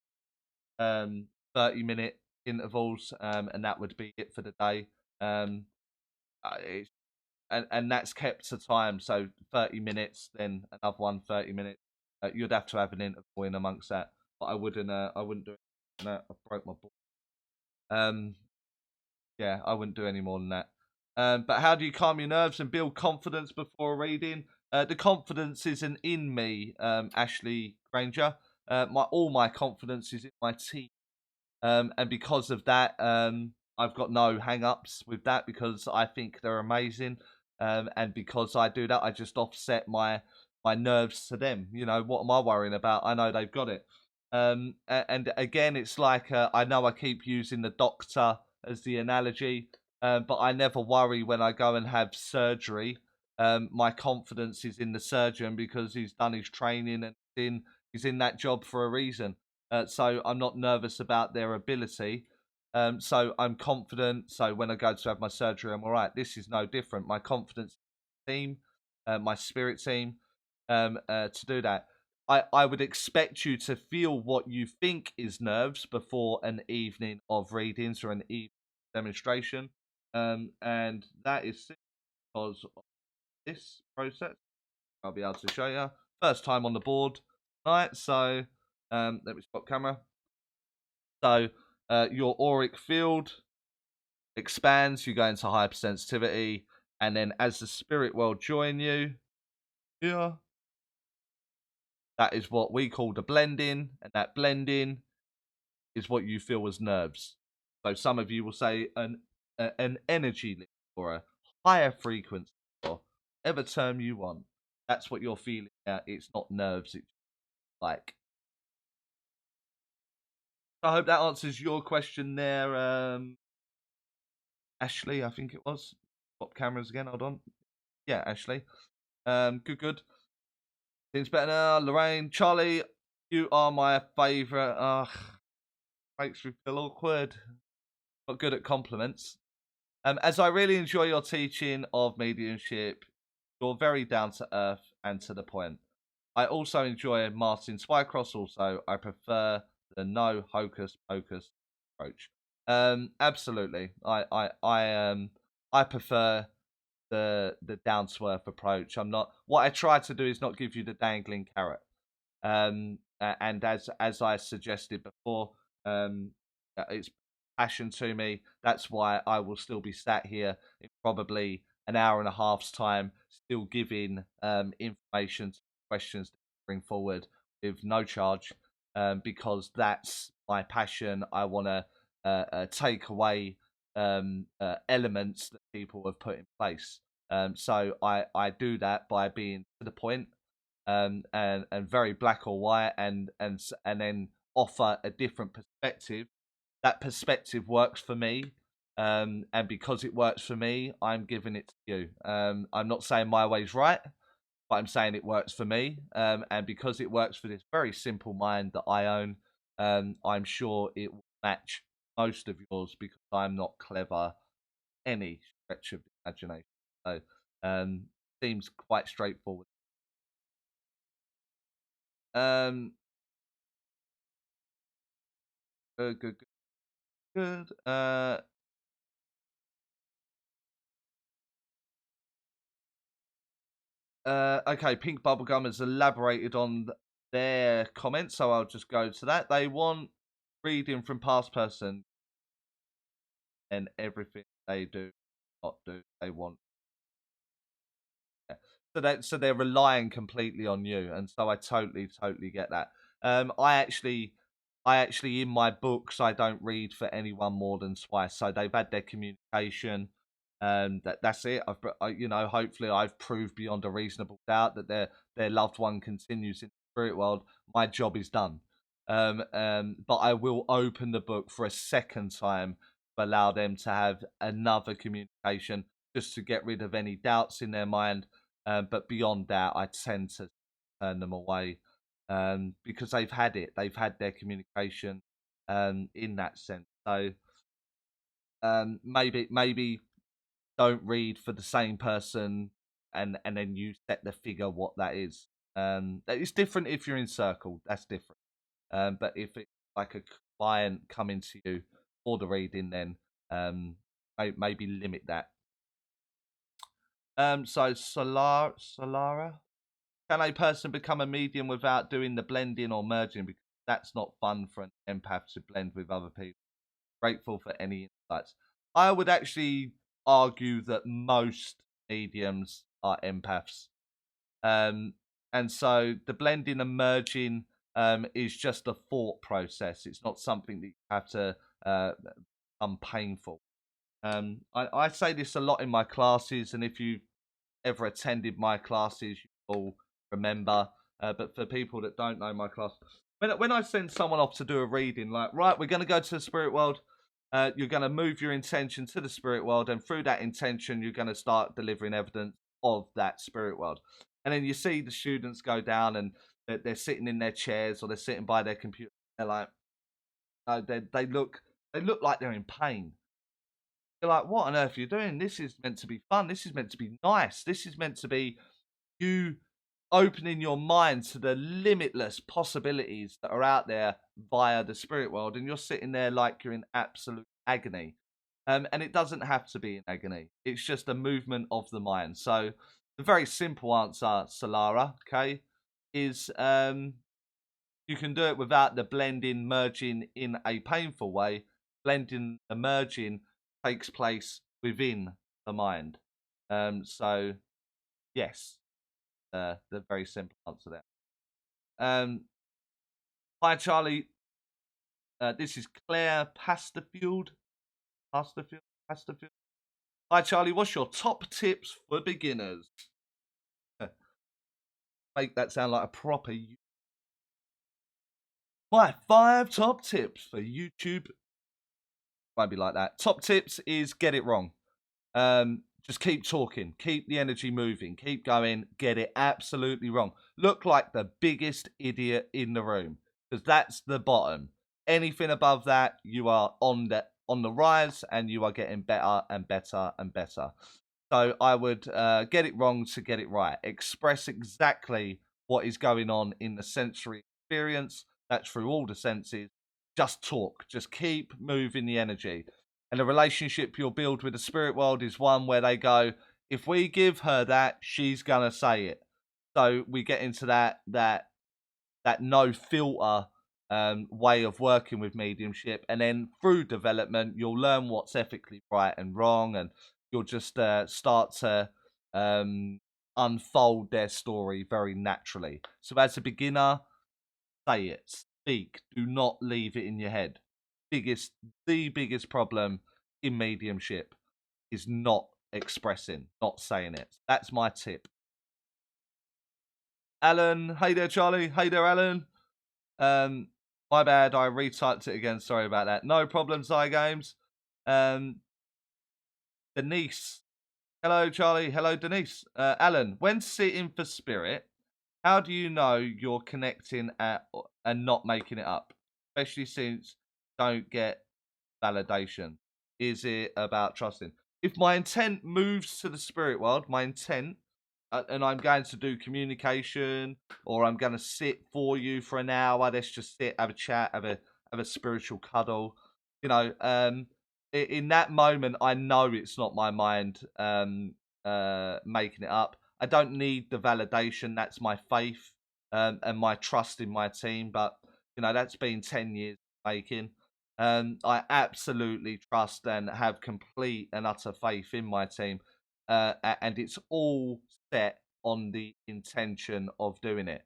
30-minute intervals, and that would be it for the day. It's, and that's kept to time, so 30 minutes, then another one 30 minutes. You'd have to have an interval in amongst that, but I wouldn't do it. No, I broke my ball. Um, yeah, I wouldn't do any more than that. But how do you calm your nerves and build confidence before reading? The confidence isn't in me, Ashley Granger. All my confidence is in my team. And because of that, I've got no hang-ups with that because I think they're amazing. And because I do that, I just offset my nerves to them. You know, what am I worrying about? I know they've got it. And again, it's like I know I keep using the doctor as the analogy, but I never worry when I go and have surgery. My confidence is in the surgeon because he's done his training and he's in that job for a reason. So I'm not nervous about their ability. So I'm confident. So when I go to have my surgery, I'm all right. This is no different. My confidence team, my spirit team, to do that. I would expect you to feel what you think is nerves before an evening of readings or an evening demonstration. And that is because of this process. I'll be able to show you. First time on the board tonight. So let me spot camera. So your auric field expands, you go into hypersensitivity, and then as the spirit world join you, yeah, that is what we call the blending, and that blending is what you feel as nerves. So some of you will say an energy lift or a higher frequency or whatever term you want. That's what you're feeling. It's not nerves. It's like. I hope that answers your question there, Ashley. I think it was. Pop cameras again. Hold on. Yeah, Ashley. Good. Seems better now. Lorraine, Charlie, you are my favourite. Makes me feel awkward. Not good at compliments. As I really enjoy your teaching of mediumship, you're very down to earth and to the point. I also enjoy Martin Spycross. Also, I prefer the no hocus pocus approach. Absolutely. I prefer the down to earth approach. I'm not. What I try to do is not give you the dangling carrot. And as I suggested before, it's passion to me. That's why I will still be sat here in probably an hour and a half's time, still giving information, questions to bring forward with no charge, because that's my passion. I want to take away elements that people have put in place. So I do that by being to the point, and very black or white, and then offer a different perspective. That perspective works for me, and because it works for me, I'm giving it to you. I'm not saying my way's right, but I'm saying it works for me, and because it works for this very simple mind that I own, I'm sure it will match most of yours because I'm not clever any stretch of the imagination. So, seems quite straightforward. Um, good, good. Okay, Pink Bubblegum has elaborated on their comments, so I'll just go to that. They want reading from past person and everything they do, not do, they want. Yeah. So they're relying completely on you, and so I totally get that. I actually in my books I don't read for anyone more than twice. So they've had their communication, that's it. Hopefully I've proved beyond a reasonable doubt that their loved one continues in the spirit world. My job is done. But I will open the book for a second time to allow them to have another communication, just to get rid of any doubts in their mind. But beyond that, I tend to turn them away, because they've had it. They've had their communication, in that sense. So maybe don't read for the same person, and then you set the figure what that is. It's different if you're in circle. That's different. But if it's like a client coming to you for the reading, then maybe limit that. So Solara, can a person become a medium without doing the blending or merging? Because that's not fun for an empath to blend with other people. Grateful for any insights. I would actually argue that most mediums are empaths. Um, and so the blending and merging is just a thought process. It's not something that you have to become painful. I say this a lot in my classes, and if you ever attended my classes, you will remember. But for people that don't know my class, when I send someone off to do a reading, like, right, we're going to go to the spirit world. You're going to move your intention to the spirit world, and through that intention, you're going to start delivering evidence of that spirit world. And then you see the students go down, and they're sitting in their chairs or they're sitting by their computer. They're like, they look They look like they're in pain. You're like, what on earth are you doing? This is meant to be fun. This is meant to be nice. This is meant to be you opening your mind to the limitless possibilities that are out there via the spirit world. And you're sitting there like you're in absolute agony. And it doesn't have to be in agony. It's just a movement of the mind. So the very simple answer, Solara, okay, is you can do it without the blending, merging in a painful way. Blending and merging takes place within the mind. So, yes, the very simple answer there. Hi, Charlie. This is Claire Pasterfield. Pasterfield? Pasterfield? Hi, Charlie. What's your top tips for beginners? Make that sound like a proper. My 5 top tips for YouTube. Might be like that. Top tips is get it wrong. Just keep talking, keep the energy moving, keep going, get it absolutely wrong. Look like the biggest idiot in the room, because that's the bottom. Anything above that, you are on the rise, and you are getting better and better and better. So I would get it wrong to get it right. Express exactly what is going on in the sensory experience. That's through all the senses. Just talk. Just keep moving the energy. And the relationship you'll build with the spirit world is one where they go, if we give her that, she's gonna say it. So we get into that no filter way of working with mediumship, and then through development, you'll learn what's ethically right and wrong, and you'll just start to unfold their story very naturally. So as a beginner, say it, speak, do not leave it in your head. The biggest problem in mediumship is not expressing, not saying it. That's my tip. Alan, hey there, Charlie. Hey there, Alan. My bad, I retyped it again. Sorry about that. No problem, Zygames. Denise. Hello, Charlie. Hello, Denise. Alan, when sitting for spirit, how do you know you're connecting and not making it up? Especially since you don't get validation. Is it about trusting? If my intent moves to the spirit world, my intent, and I'm going to do communication, or I'm going to sit for you for an hour, let's just sit, have a chat, have a spiritual cuddle. You know, in that moment, I know it's not my mind making it up. I don't need the validation. That's my faith and my trust in my team. But you know, that's been 10 years making. I absolutely trust and have complete and utter faith in my team, and it's all set on the intention of doing it.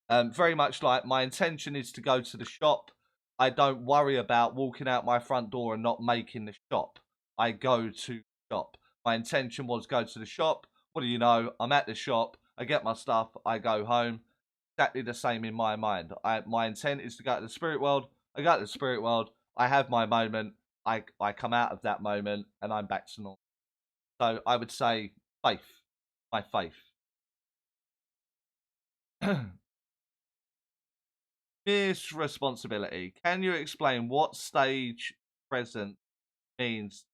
Very much like my intention is to go to the shop. I don't worry about walking out my front door and not making the shop. I go to the shop. My intention was go to the shop. What do you know? I'm at the shop. I get my stuff. I go home. Exactly the same in my mind. My intent is to go to the spirit world. I go to the spirit world. I have my moment. I come out of that moment and I'm back to normal. So I would say faith. My faith. Miss responsibility. Can you explain what stage present means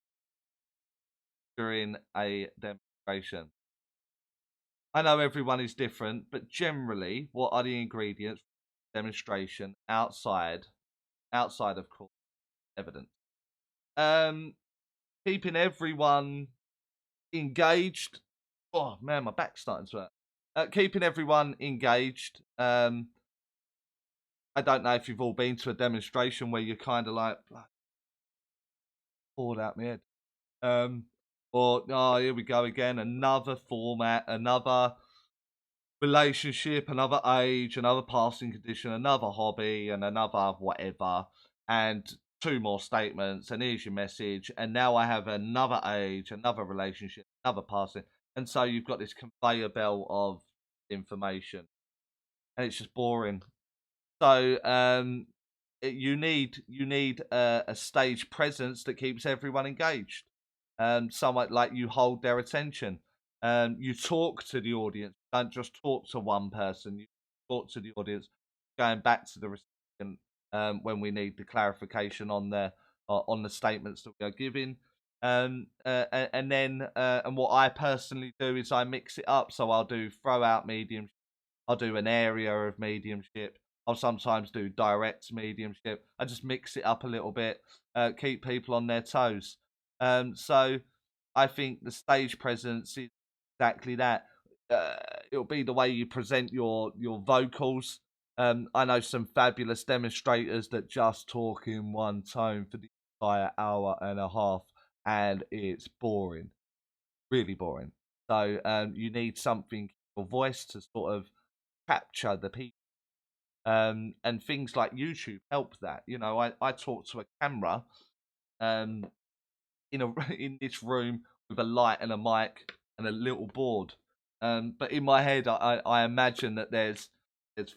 during a demonstration? I know everyone is different, but generally, what are the ingredients for demonstration outside of court evidence? Um, Keeping everyone engaged. Oh man, my back's starting to hurt. Keeping everyone engaged. I don't know if you've all been to a demonstration where you're kind of like poured out my head. Or oh, here we go again, another format, another relationship, another age, another passing condition, another hobby, and another whatever, and 2 more statements, and here's your message, and now I have another age, another relationship, another passing, and so you've got this conveyor belt of information, and it's just boring. So you need a stage presence that keeps everyone engaged. Somewhat like you hold their attention. You talk to the audience. Don't just talk to one person. You talk to the audience. Going back to the recipient when we need the clarification on on the statements that we are giving. And then and what I personally do is I mix it up. So I'll do throw out mediumship. I'll do an area of mediumship. I'll sometimes do direct mediumship. I just mix it up a little bit, keep people on their toes. So I think the stage presence is exactly that. Uh, it'll be the way you present your vocals. I know some fabulous demonstrators that just talk in one tone for the entire hour and a half, and it's boring, really boring. So you need something, your voice to sort of capture the people. And things like YouTube help that. You know, I talk to a camera um, in a in this room with a light and a mic and a little board. But in my head, I imagine that there's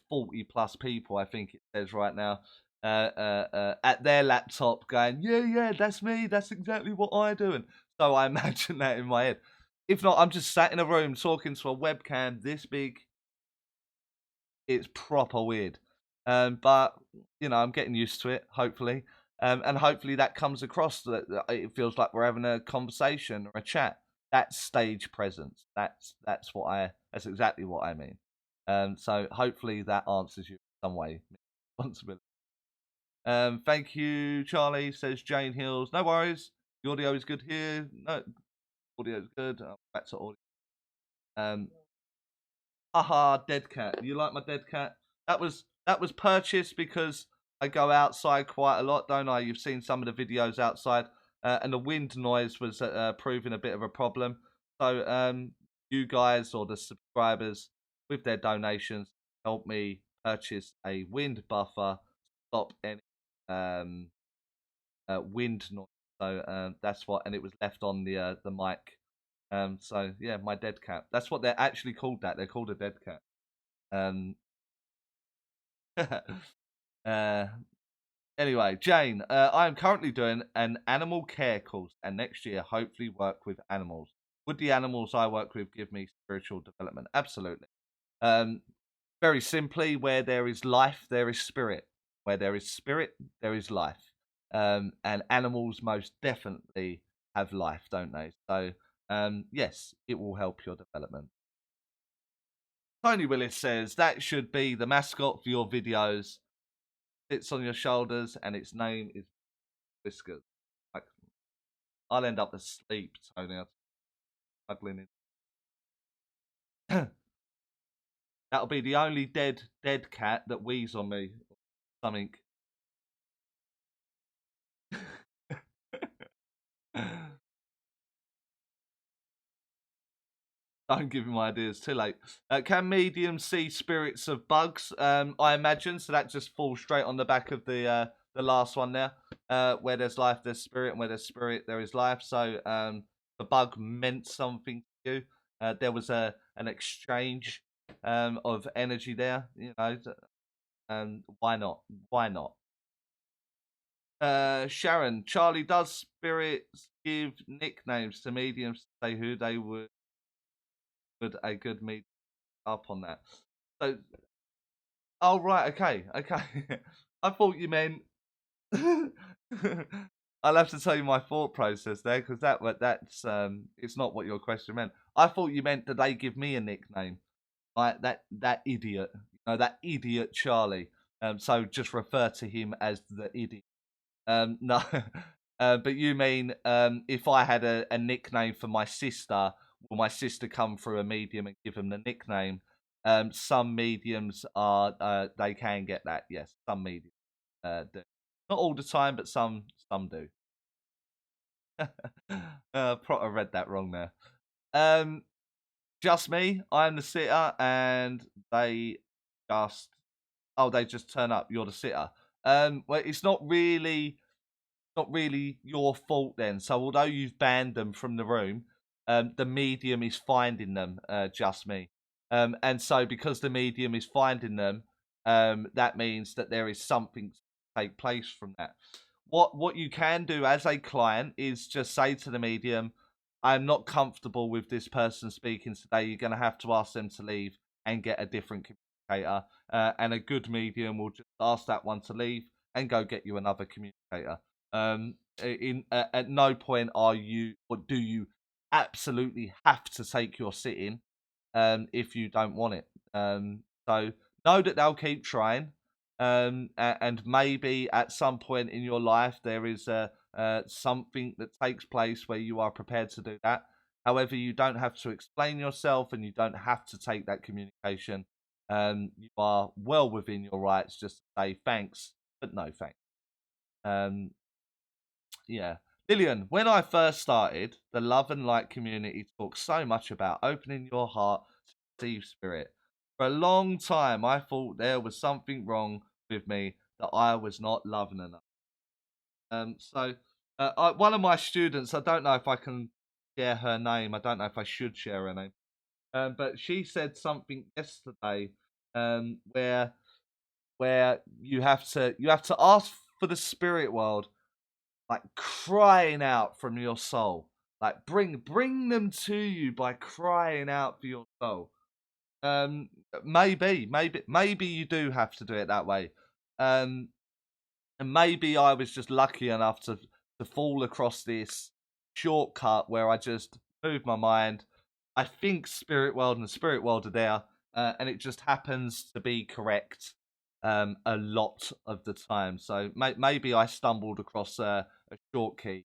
40 plus people. I think it says right now at their laptop going, yeah, that's me. That's exactly what I do. And so I imagine that in my head. If not, I'm just sat in a room talking to a webcam this big. It's proper weird. But you know, I'm getting used to it, hopefully. And hopefully that comes across that it feels like we're having a conversation or a chat. That's stage presence. That's exactly what I mean. So hopefully that answers you in some way. Responsibility. Thank you, Charlie, says Jane Hills. No worries. The audio is good here. No, audio is good. Back to audio. Um, Haha, dead cat. You like my dead cat? That was purchased because I go outside quite a lot, don't I? You've seen some of the videos outside, and the wind noise was proving a bit of a problem. So you guys or the subscribers with their donations help me purchase a wind buffer, stop any um, wind noise. So that's what, and it was left on the mic. So yeah, my dead cat. That's what they're actually called. That they're called a dead cat. Um, uh, anyway, Jane, I am currently doing an animal care course, and next year hopefully work with animals. Would the animals I work with give me spiritual development? Absolutely. Um, very simply, where there is life, there is spirit. Where there is spirit, there is life. And animals most definitely have life, don't they? So, yes, it will help your development. Tony Willis says that should be the mascot for your videos. Sits on your shoulders, and its name is Whiskers. Like, I'll end up asleep, Tony. I'm smuggling in. That'll be the only dead cat that wheezes on me. Something. Don't give him ideas. Too late. Can mediums see spirits of bugs? I imagine. So that just falls straight on the back of the last one there. Where there's life, there's spirit, and where there's spirit, there is life. So the bug meant something to you. There was an exchange of energy there. You know, why not? Why not? Sharon, Charlie, does spirits give nicknames to mediums to say who they would a good medium up on that? So, oh right, okay, okay. I thought you meant. I'll have to tell you my thought process there because that's it's not what your question meant. I thought you meant that they give me a nickname, like that idiot, that idiot Charlie. So just refer to him as the idiot. No, but you mean if I had a nickname for my sister, will my sister come through a medium and give them the nickname? Some mediums are they can get that. Yes, some mediums do. Not all the time, but some do. I read that wrong there. Um, just me. I'm the sitter, and they just they just turn up. You're the sitter. Well, it's not really your fault then. So although you've banned them from the room, the medium is finding them, just me. And so because the medium is finding them, that means that there is something to take place from that. What you can do as a client is just say to the medium, I'm not comfortable with this person speaking today. You're going to have to ask them to leave and get a different communicator. And a good medium will just ask that one to leave and go get you another communicator. At no point are you, or do you absolutely have to take your sit-in if you don't want it. So know that they'll keep trying, and maybe at some point in your life there is something that takes place where you are prepared to do that. However, you don't have to explain yourself, and you don't have to take that communication. You are well within your rights just to say thanks, but no thanks. Um, yeah. Lillian, when I first started, the Love and Light community talks so much about opening your heart to receive spirit. For a long time, I thought there was something wrong with me, that I was not loving enough. One of my students, I don't know if I can share her name. I don't know if I should share her name. But she said something yesterday, where you have to ask for the spirit world, like crying out from your soul, like bring them to you by crying out for your soul. um maybe you do have to do it that way. um and maybe I was just lucky enough to fall across this shortcut where I just move my mind. I think spirit world and the spirit world are there, and it just happens to be correct a lot of the time. So maybe I stumbled across a short key.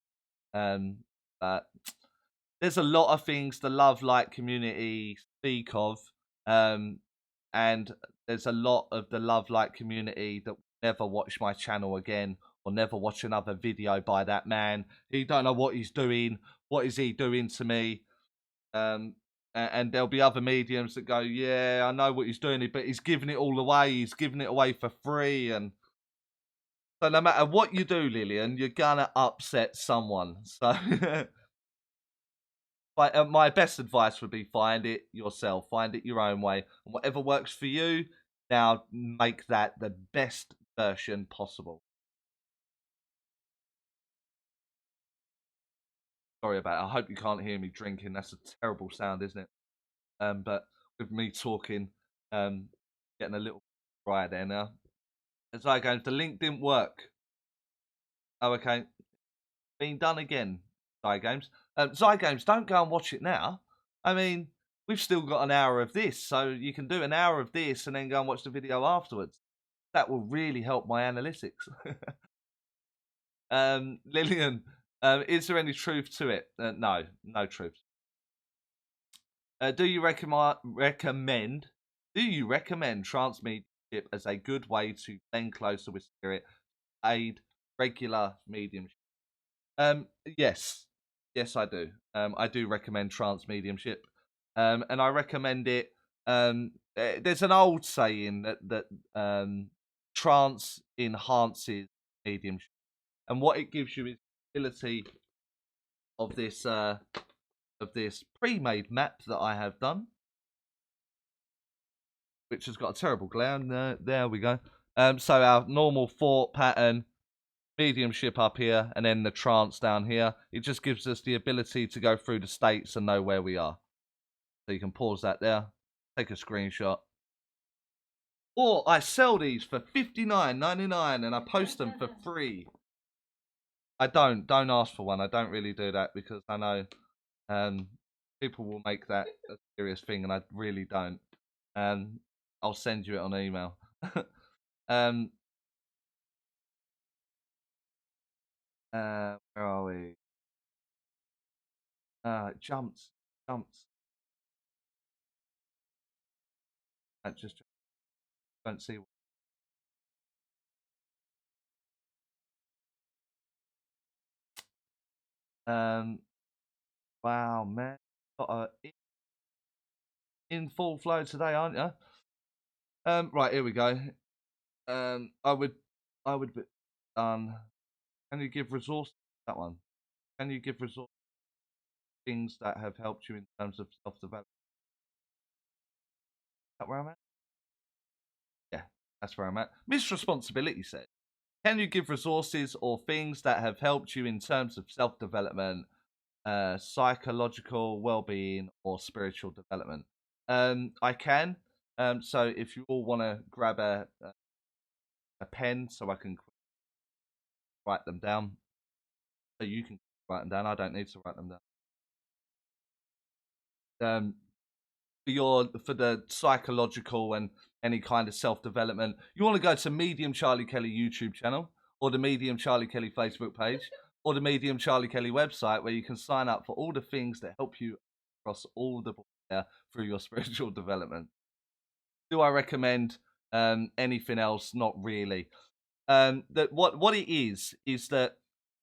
Um, but there's a lot of things the love light community speak of, um, and there's a lot of the love light community that will never watch my channel again, or never watch another video by that man. He don't know what he's doing. What is he doing to me? And there'll be other mediums that go, yeah, I know what he's doing, but he's giving it all away. He's giving it away for free. And so no matter what you do, Lillian, you're gonna upset someone. So my best advice would be find it yourself, find it your own way, and whatever works for you, now make that the best version possible. Sorry about it. I hope you can't hear me drinking. That's a terrible sound, isn't it? But with me talking, um, getting a little dry there now. As I go, the link didn't work. Oh, okay. Being done again. Zygames. Zygames, don't go and watch it now. I mean, we've still got an hour of this, so you can do an hour of this and then go and watch the video afterwards. That will really help my analytics. Lillian, is there any truth to it? No, no truth. Do you recommend? Do you recommend trance mediumship as a good way to blend closer with spirit, aid regular mediumship? Um, yes, yes, I do recommend trance mediumship, and I recommend it. There's an old saying that trance enhances mediumship, and what it gives you is the ability of this pre-made map that I have done, which has got a terrible glare. There we go. So our normal thought pattern, mediumship up here, and then the trance down here. It just gives us the ability to go through the states and know where we are. So you can pause that there, take a screenshot. Or I sell these for $59.99 and I post them for free. I don't ask for one. I don't really do that because I know people will make that a serious thing, and I really don't. I'll send you it on email. um, where are we? Jumps. I just don't see. Um, wow, man, got in full flow today, aren't you? Right, here we go. I would be done. Can you give resource that one? Can you give resource things that have helped you in terms of self development? Is that where I'm at? Yeah, that's where I'm at. Miss Responsibility said, can you give resources or things that have helped you in terms of self development, psychological well being, or spiritual development? I can. So if you all want to grab a pen so I can write them down. So you can write them down. I don't need to write them down. For the psychological and any kind of self-development, you want to go to Medium Charlie Kelly YouTube channel, or the Medium Charlie Kelly Facebook page, or the Medium Charlie Kelly website, where you can sign up for all the things that help you across all the through your spiritual development. Do I recommend anything else? Not really. That what it is that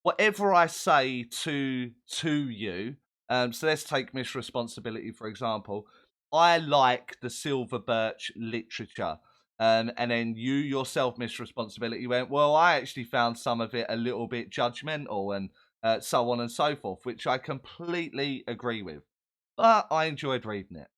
whatever I say to you, so let's take Miss Responsibility for example. I like the silver birch literature. And then you yourself, Miss Responsibility, went, well, I actually found some of it a little bit judgmental and so on and so forth, which I completely agree with. But I enjoyed reading it.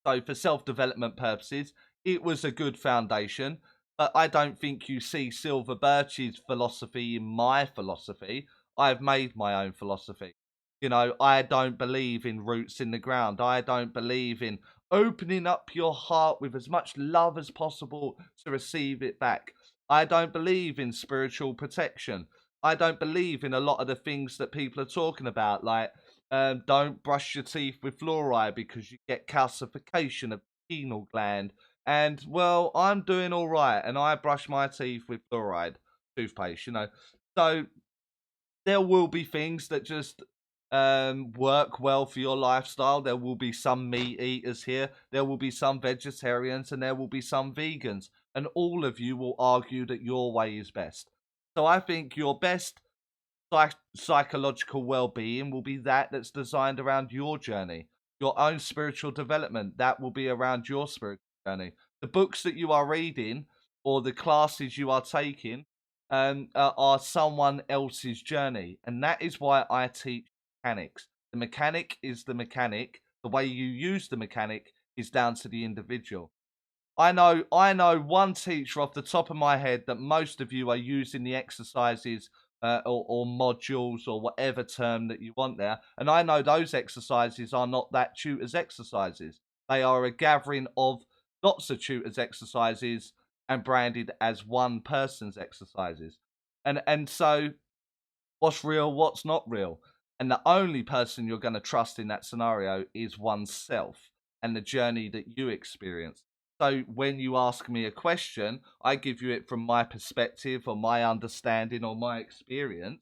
So for self-development purposes, it was a good foundation. But I don't think you see Silver Birch's philosophy in my philosophy. I've made my own philosophy. You know, I don't believe in roots in the ground. I don't believe in opening up your heart with as much love as possible to receive it back. I don't believe in spiritual protection. I don't believe in a lot of the things that people are talking about, like don't brush your teeth with fluoride because you get calcification of the pineal gland. And well, I'm doing all right, and I brush my teeth with fluoride toothpaste. You know, so there will be things that just work well for your lifestyle. There will be some meat eaters here. There will be some vegetarians, and there will be some vegans. And all of you will argue that your way is best. So I think your best psychological well-being will be that's designed around your journey, your own spiritual development. That will be around your spiritual journey. The books that you are reading or the classes you are taking are someone else's journey, and that is why I teach mechanics. The mechanic is the mechanic. The way you use the mechanic is down to the individual. I know one teacher off the top of my head that most of you are using the exercises or modules or whatever term that you want there. And I know those exercises are not that tutor's exercises. They are a gathering of lots of tutors' exercises and branded as one person's exercises. And so what's real, what's not real? And the only person you're going to trust in that scenario is oneself and the journey that you experience. So when you ask me a question, I give you it from my perspective or my understanding or my experience.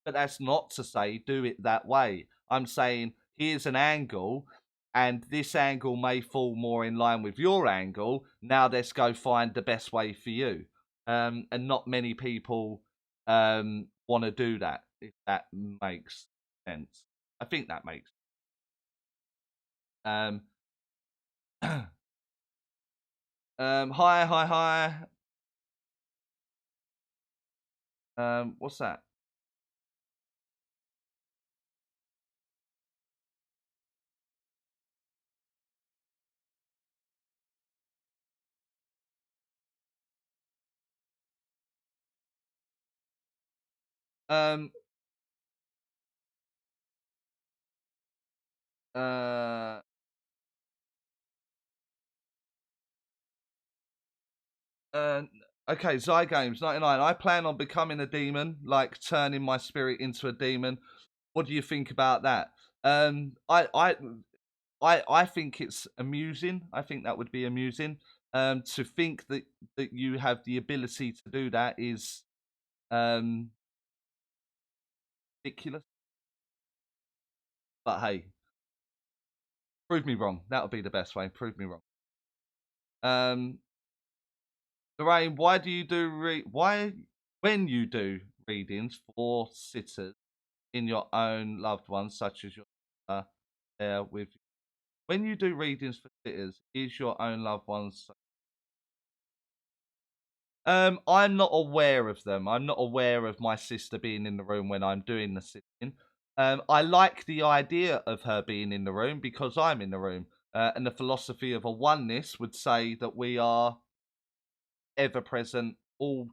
But that's not to say do it that way. I'm saying here's an angle, and this angle may fall more in line with your angle. Now let's go find the best way for you. And not many people want to do that, if that makes sense. I think that makes um hi. What's that? Um uh uh okay, Zygames 99. I plan on becoming a demon, like turning my spirit into a demon. What do you think about that? Um I I I think it's amusing. I think that would be amusing. To think that you have the ability to do that is um ridiculous. But hey, prove me wrong. That would be the best way. Prove me wrong. Um, Lorraine, why do you do why when you do readings for sitters in your own loved ones, such as your there with when you do readings for sitters, is your own loved ones? I'm not aware of them. I'm not aware of my sister being in the room when I'm doing the sitting. I like the idea of her being in the room because I'm in the room. And the philosophy of a oneness would say that we are ever present, all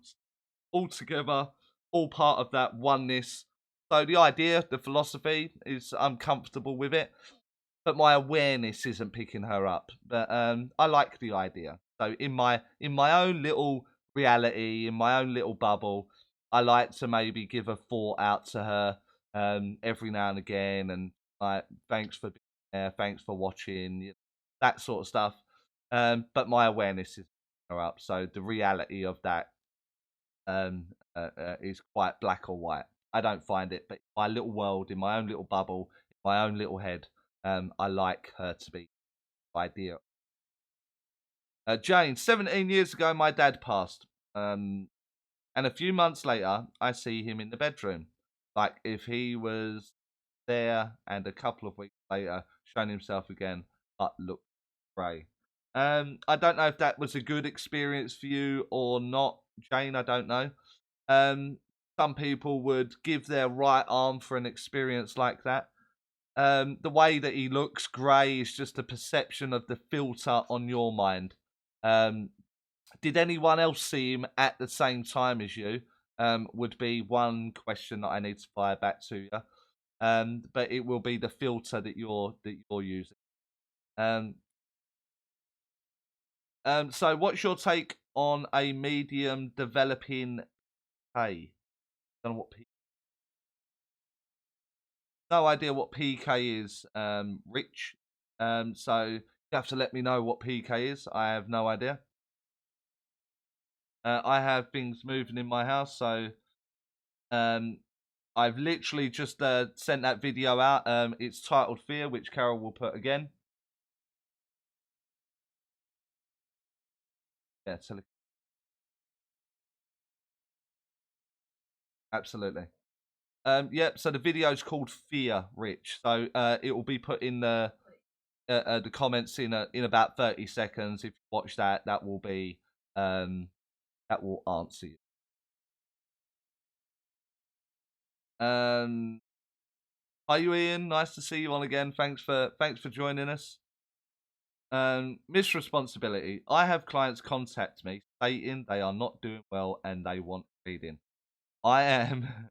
together, all part of that oneness. So the idea, the philosophy is I'm comfortable with it, but my awareness isn't picking her up. But I like the idea. So in my own little reality, in my own little bubble, I like to maybe give a thought out to her every now and again, and like, thanks for being there, thanks for watching, that sort of stuff. But my awareness is up, so the reality of that um, is quite black or white. I don't find it, but my little world, in my own little bubble, in my own little head, I like her to be idea. Jane, 17 years ago, my dad passed. And a few months later, I see him in the bedroom. Like if he was there, and a couple of weeks later, shown himself again, but looked grey. I don't know if that was a good experience for you or not, Jane. I don't know. Um, some people would give their right arm for an experience like that. The way that he looks grey is just a perception of the filter on your mind. Um, did anyone else see him at the same time as you? Would be one question that I need to fire back to you. But it will be the filter that you're using. Um, so what's your take on a medium developing P? Don't know what no idea what PK is, Rich. So you have to let me know what PK is. I have no idea. I have things moving in my house, so um, I've literally just sent that video out. It's titled Fear, which Carol will put again. Yeah, absolutely. Yep. So the video is called Fear, Rich. So it will be put in the comments in about 30 seconds. If you watch that, um, that will answer you. Hi, you Ian. Nice to see you on again. Thanks for joining us. Misresponsibility. I have clients contact me stating they are not doing well and they want reading. I am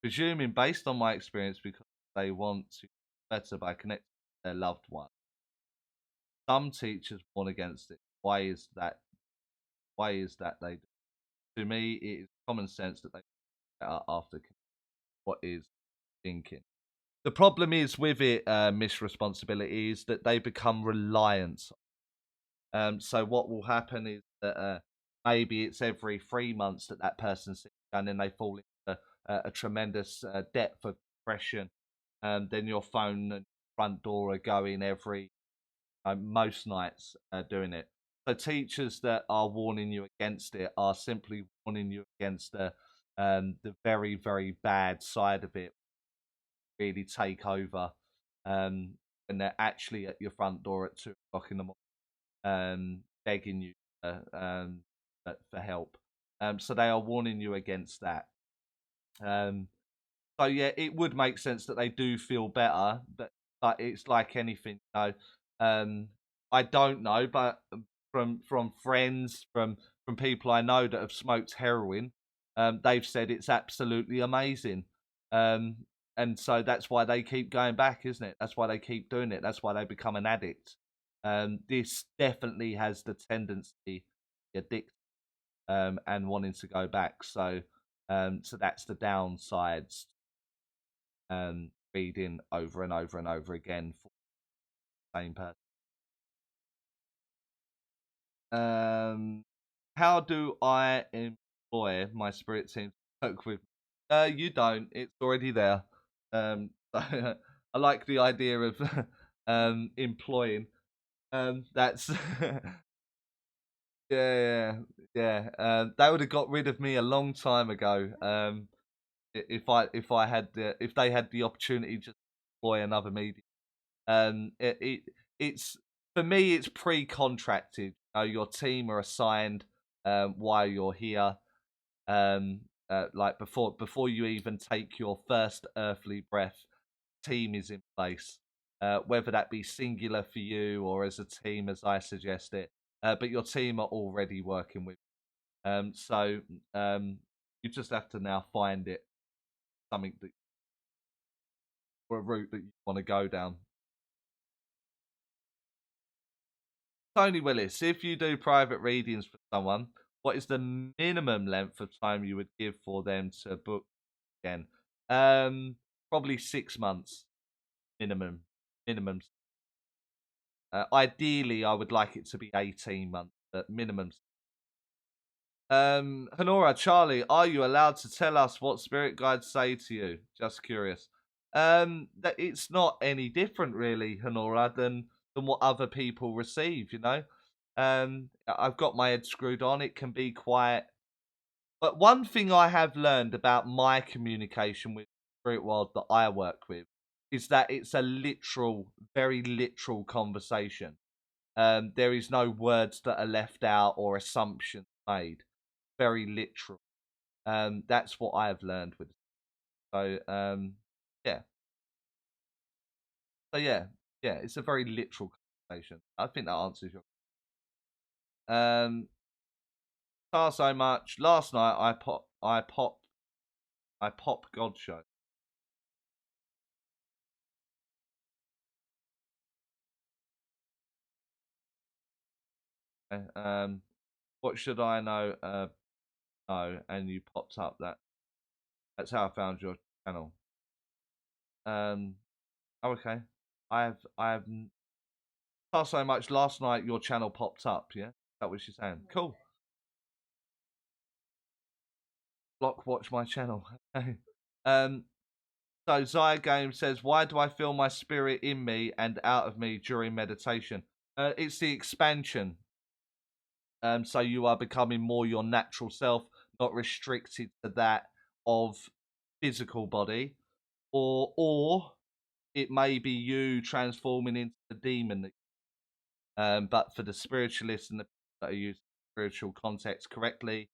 presuming, based on my experience, because they want to better by connecting with their loved one. Some teachers warn against it. Why is that? Why is that they do? To me, it is common sense that they are after what is thinking. The problem is with it, misresponsibility, is that they become reliant. So what will happen is that maybe it's every 3 months that that person sits down and they fall into a tremendous depth of depression. Then your phone and front door are going every most nights doing it. So teachers that are warning you against it are simply warning you against the very very bad side of it really take over, um, and they're actually at your front door at 2 o'clock in the morning, begging you for help. So they are warning you against that. Um, so yeah, it would make sense that they do feel better, but it's like anything, I don't know, but from friends, from people I know that have smoked heroin, they've said it's absolutely amazing. Um, and so that's why they keep going back, isn't it? That's why they keep doing it. That's why they become an addict. This definitely has the tendency to addict, and wanting to go back. So that's the downsides. Reading over and over and over again for the same person. How do I employ my spirit team to work with? You don't. It's already there. I like the idea of employing. That's yeah, yeah. They would have got rid of me a long time ago. If I had if they had the opportunity to employ another medium. It's for me, it's pre-contracted. Your team are assigned while you're here. Like before you even take your first earthly breath, team is in place. Whether that be singular for you or as a team, as I suggest it, but your team are already working with. So you just have to now find it something that or a route that you want to go down. Tony Willis, if you do private readings for someone, what is the minimum length of time you would give for them to book again? Probably 6 months minimum. Minimum. Ideally, I would like it to be 18 months, but minimum. Honora, Charlie, are you allowed to tell us what spirit guides say to you? Just curious. That it's not any different, really, Honora, than what other people receive. I've got my head screwed on. It can be quite. But one thing I have learned about my communication with the spirit world that I work with is that it's a literal, very literal conversation. There is no words that are left out or assumptions made. Very literal. That's what I have learned with. So yeah. So yeah, it's a very literal conversation. I think that answers your. So much. Last night I pop God show. Okay, what should I know? No, and you popped up that. That's how I found your channel. Oh, okay. I have so much. Last night your channel popped up. Yeah, that was you saying. Cool. Block watch my channel. um. So Zygame says, "Why do I feel my spirit in me and out of me during meditation?" It's the expansion. So you are becoming more your natural self, not restricted to that of physical body, or it may be you transforming into the demon. But for the spiritualists and the people that are using spiritual context correctly,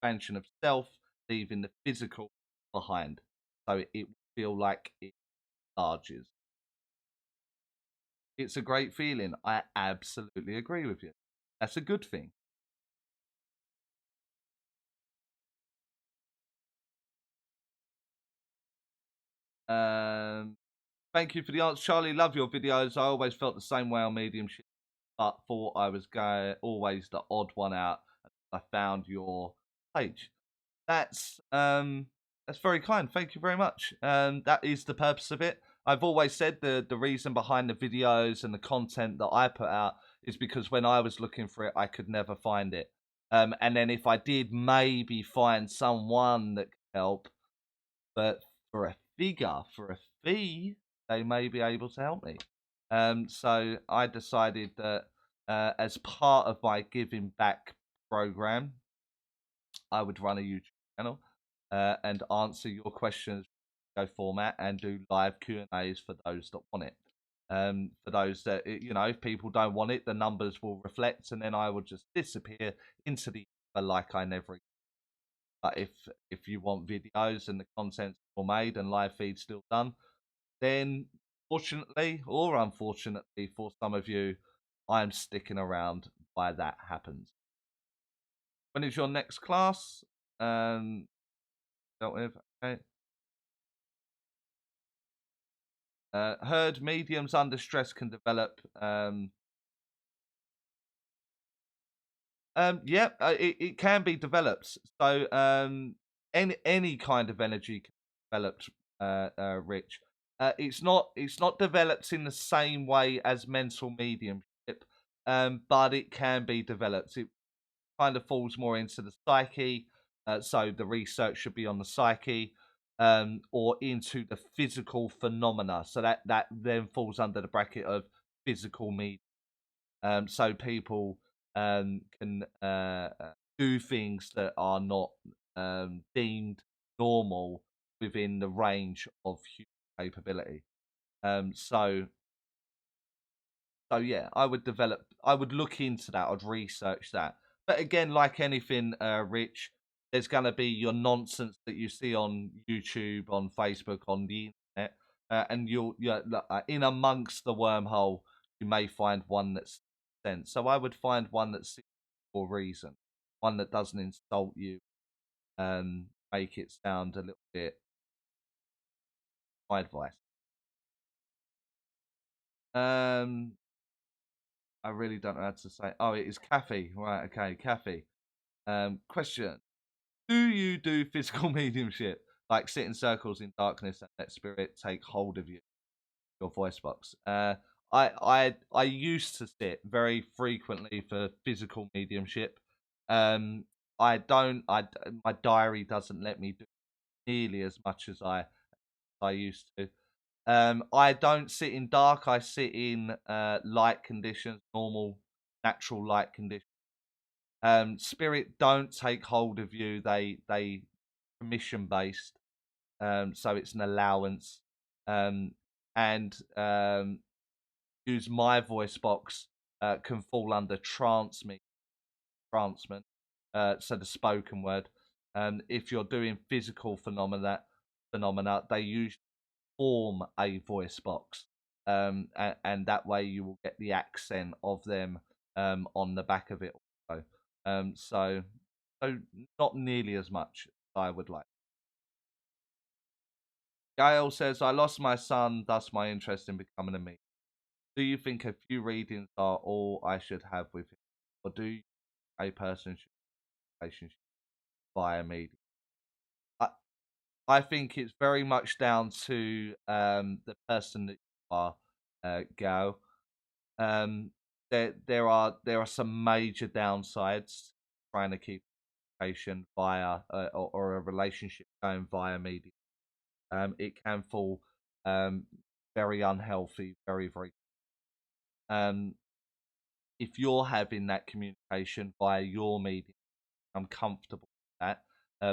expansion of self, leaving the physical behind, so it will feel like it enlarges. It's a great feeling. I absolutely agree with you. That's a good thing. Um, Thank you for the answer, Charlie. Love your videos. I always felt the same way on Mediumship, but thought I was always the odd one out. I found your page. That's very kind. Thank you very much. That is the purpose of it. I've always said the reason behind the videos and the content that I put out is because when I was looking for it, I could never find it. And then if I did maybe find someone that could help, but for a fee, they may be able to help me. So I decided that as part of my giving back program, I would run a YouTube channel and answer your questions go format and do live Q&As for those that want it. For those that, if people don't want it, the numbers will reflect, and then I will just disappear into the ether like I never. But if you want videos and the content still made and live feed still done, then fortunately or unfortunately for some of you, I'm sticking around while that happens. When is your next class? Dealt with. Okay. Heard mediums under stress can develop. Yeah, it can be developed. So any kind of energy can be developed. Rich. It's not developed in the same way as mental mediumship. But it can be developed. It kind of falls more into the psyche. So the research should be on the psyche, or into the physical phenomena. So that then falls under the bracket of physical media. So people can do things that are not deemed normal within the range of human capability. Um, so so yeah, I would look into that. I'd research that. But again, like anything, Rich, there's gonna be your nonsense that you see on YouTube, on Facebook, on the internet, and in amongst the wormhole, you may find one that's sense. So I would find one that's for reason, one that doesn't insult you, make it sound a little bit. My advice. Um, I really don't know how to say. Oh, it is Kathy. Right, okay, Kathy. Question: do you do physical mediumship? like sit in circles in darkness and let spirit take hold of you, your voice box. I used to sit very frequently for physical mediumship. Um, I don't. My diary doesn't let me do nearly as much as I used to. I don't sit in dark. I sit in light conditions, normal, natural light conditions. Spirit don't take hold of you. They permission based. So it's an allowance. Um, and use my voice box can fall under trancement. So the spoken word. If you're doing physical phenomena, they usually form a voice box, and that way you will get the accent of them on the back of it also. So not nearly as much as I would like. Gail says, I lost my son, thus my interest in becoming a medium. Do you think a few readings are all I should have with him? Or do you think a person should have a relationship via medium? I, I think it's very much down to the person that you are, Gail. Um, there are some major downsides to trying to keep communication via or a relationship going via media. It can fall um, very unhealthy, very. Um, if you're having that communication via your media, I'm comfortable with that,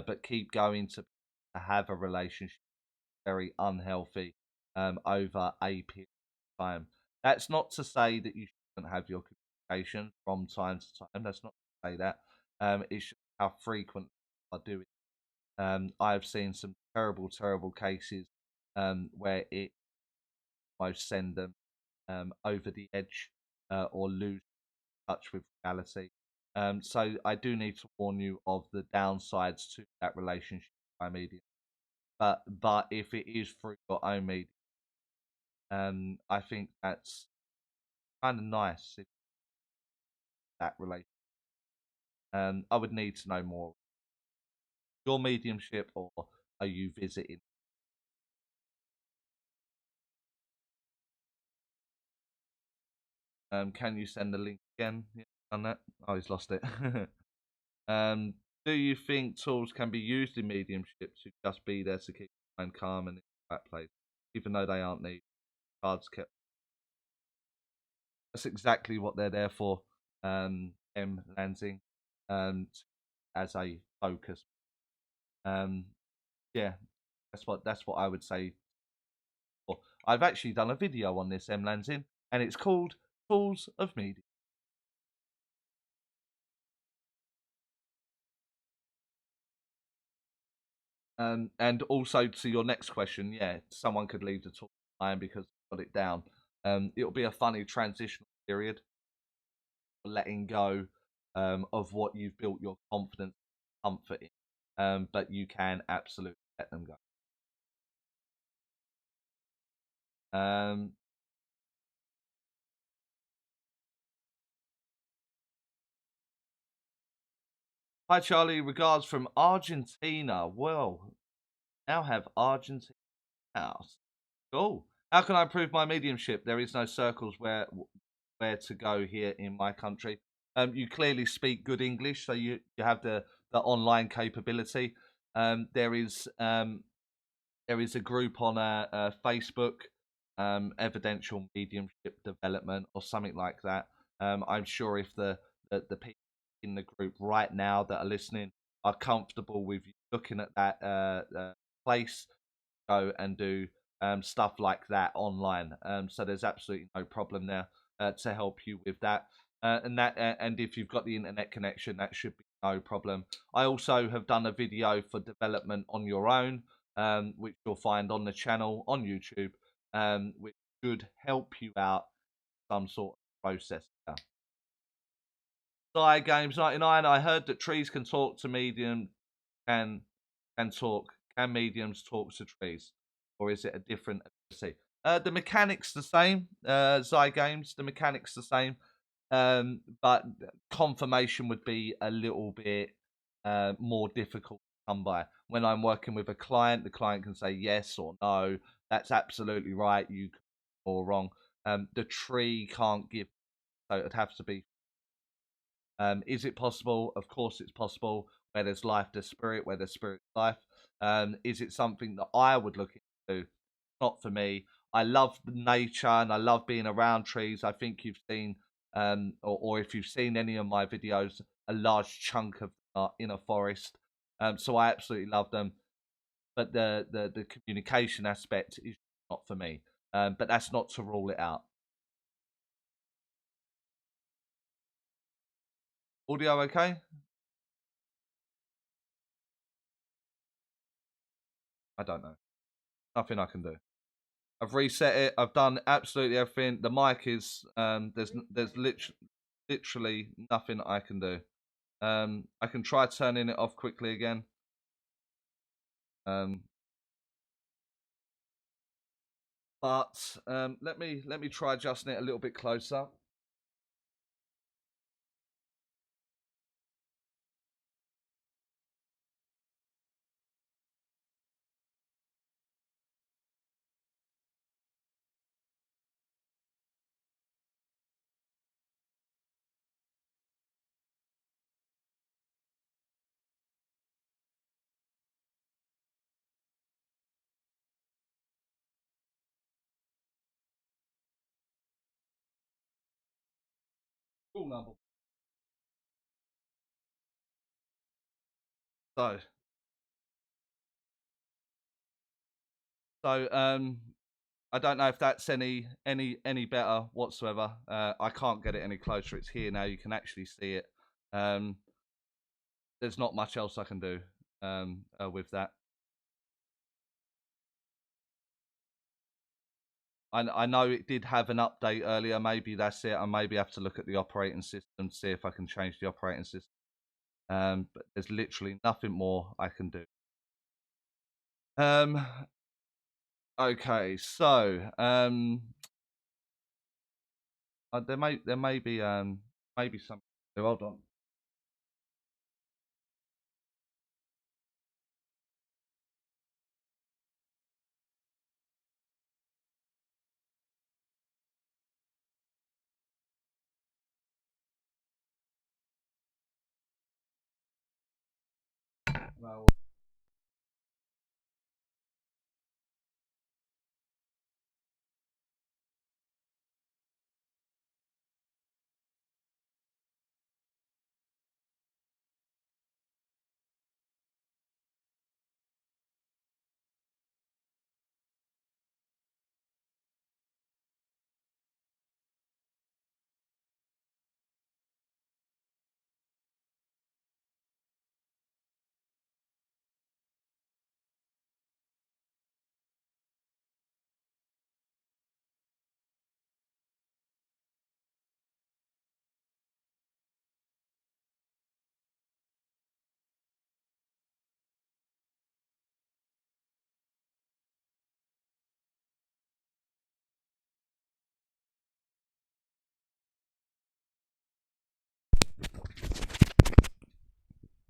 but keep going to have a relationship very unhealthy over a period of time. That's not to say that you shouldn't have your communication from time to time. That's not to say that. It's just how frequent I do it. I've seen some terrible cases where it most send them over the edge or lose touch with reality. So I do need to warn you of the downsides to that relationship by media. But if it is through your own media, I think that's kind of nice if that relation. I would need to know more. Your mediumship, or are you visiting? Can you send the link again? Yeah, on that. Oh, he's lost it. um, do you think tools can be used in mediumship to just be there to keep the mind calm and in that place, even though they aren't needed? Cards kept. That's exactly what they're there for. Lansing, um, as a focus. Um, yeah, that's what I would say. I've actually done a video on this Lansing, and it's called Tools of Media. And also to your next question, yeah, someone could leave the talk line because they got it down. It'll be a funny transitional period, letting go of what you've built your confidence, comfort in. But you can absolutely let them go. Um, Hi Charlie, regards from Argentina. Well, now have Argentina house. Cool. How can I improve my mediumship? There is no circles where to go here in my country. You clearly speak good English, so you have the online capability. There is a group on Facebook, evidential mediumship development or something like that. I'm sure if the people in the group right now that are listening are comfortable with you looking at that place, go and do stuff like that online. So there's absolutely no problem there to help you with that. And if you've got the internet connection, that should be no problem. I also have done a video for development on your own, which you'll find on the channel on YouTube, which should help you out some sort of process. Side Games 99. I heard that trees can talk to medium can can talk. Can mediums talk to trees, or is it a different ability? The mechanics the same. Games. The mechanics the same. But confirmation would be a little bit more difficult come by. When I'm working with a client, the client can say yes or no. That's absolutely right. You or wrong. The tree can't give, so it'd have to be. Is it possible? Of course, it's possible. Where there's life, there's spirit. Where there's spirit, life. Is it something that I would look into? Not for me. I love nature and I love being around trees. I think you've seen, or if you've seen any of my videos, a large chunk of in a forest. So I absolutely love them. But the communication aspect is not for me. But that's not to rule it out. Audio okay? I don't know. Nothing I can do. I've reset it. I've done absolutely everything. The mic is there's literally nothing I can do. I can try turning it off quickly again. Um, but let me try adjusting it a little bit closer. Cool number. So so I don't know if that's any better whatsoever. I can't get it any closer. It's here now. You can actually see it. Um, there's not much else I can do with that. I know it did have an update earlier. Maybe that's it. I maybe have to look at the operating system to see if I can change the operating system. But there's literally nothing more I can do. Um, okay, so there may be maybe some. Hold on. No.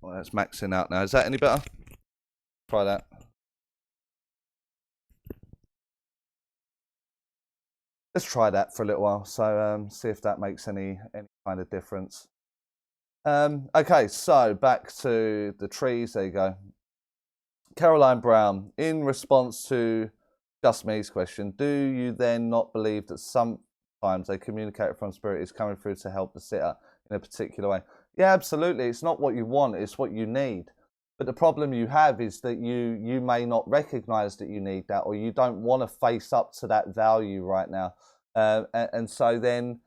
Well, that's maxing out now. Is that any better? Try that. Let's try that for a little while. So see if that makes any kind of difference. Okay, so back to the trees. There you go. Caroline Brown, in response to Just Me's question, do you then not believe that sometimes a communicator from spirit is coming through to help the sitter in a particular way? Yeah, absolutely. It's not what you want, it's what you need. But the problem you have is that you may not recognize that you need that, or you don't want to face up to that value right now. And so then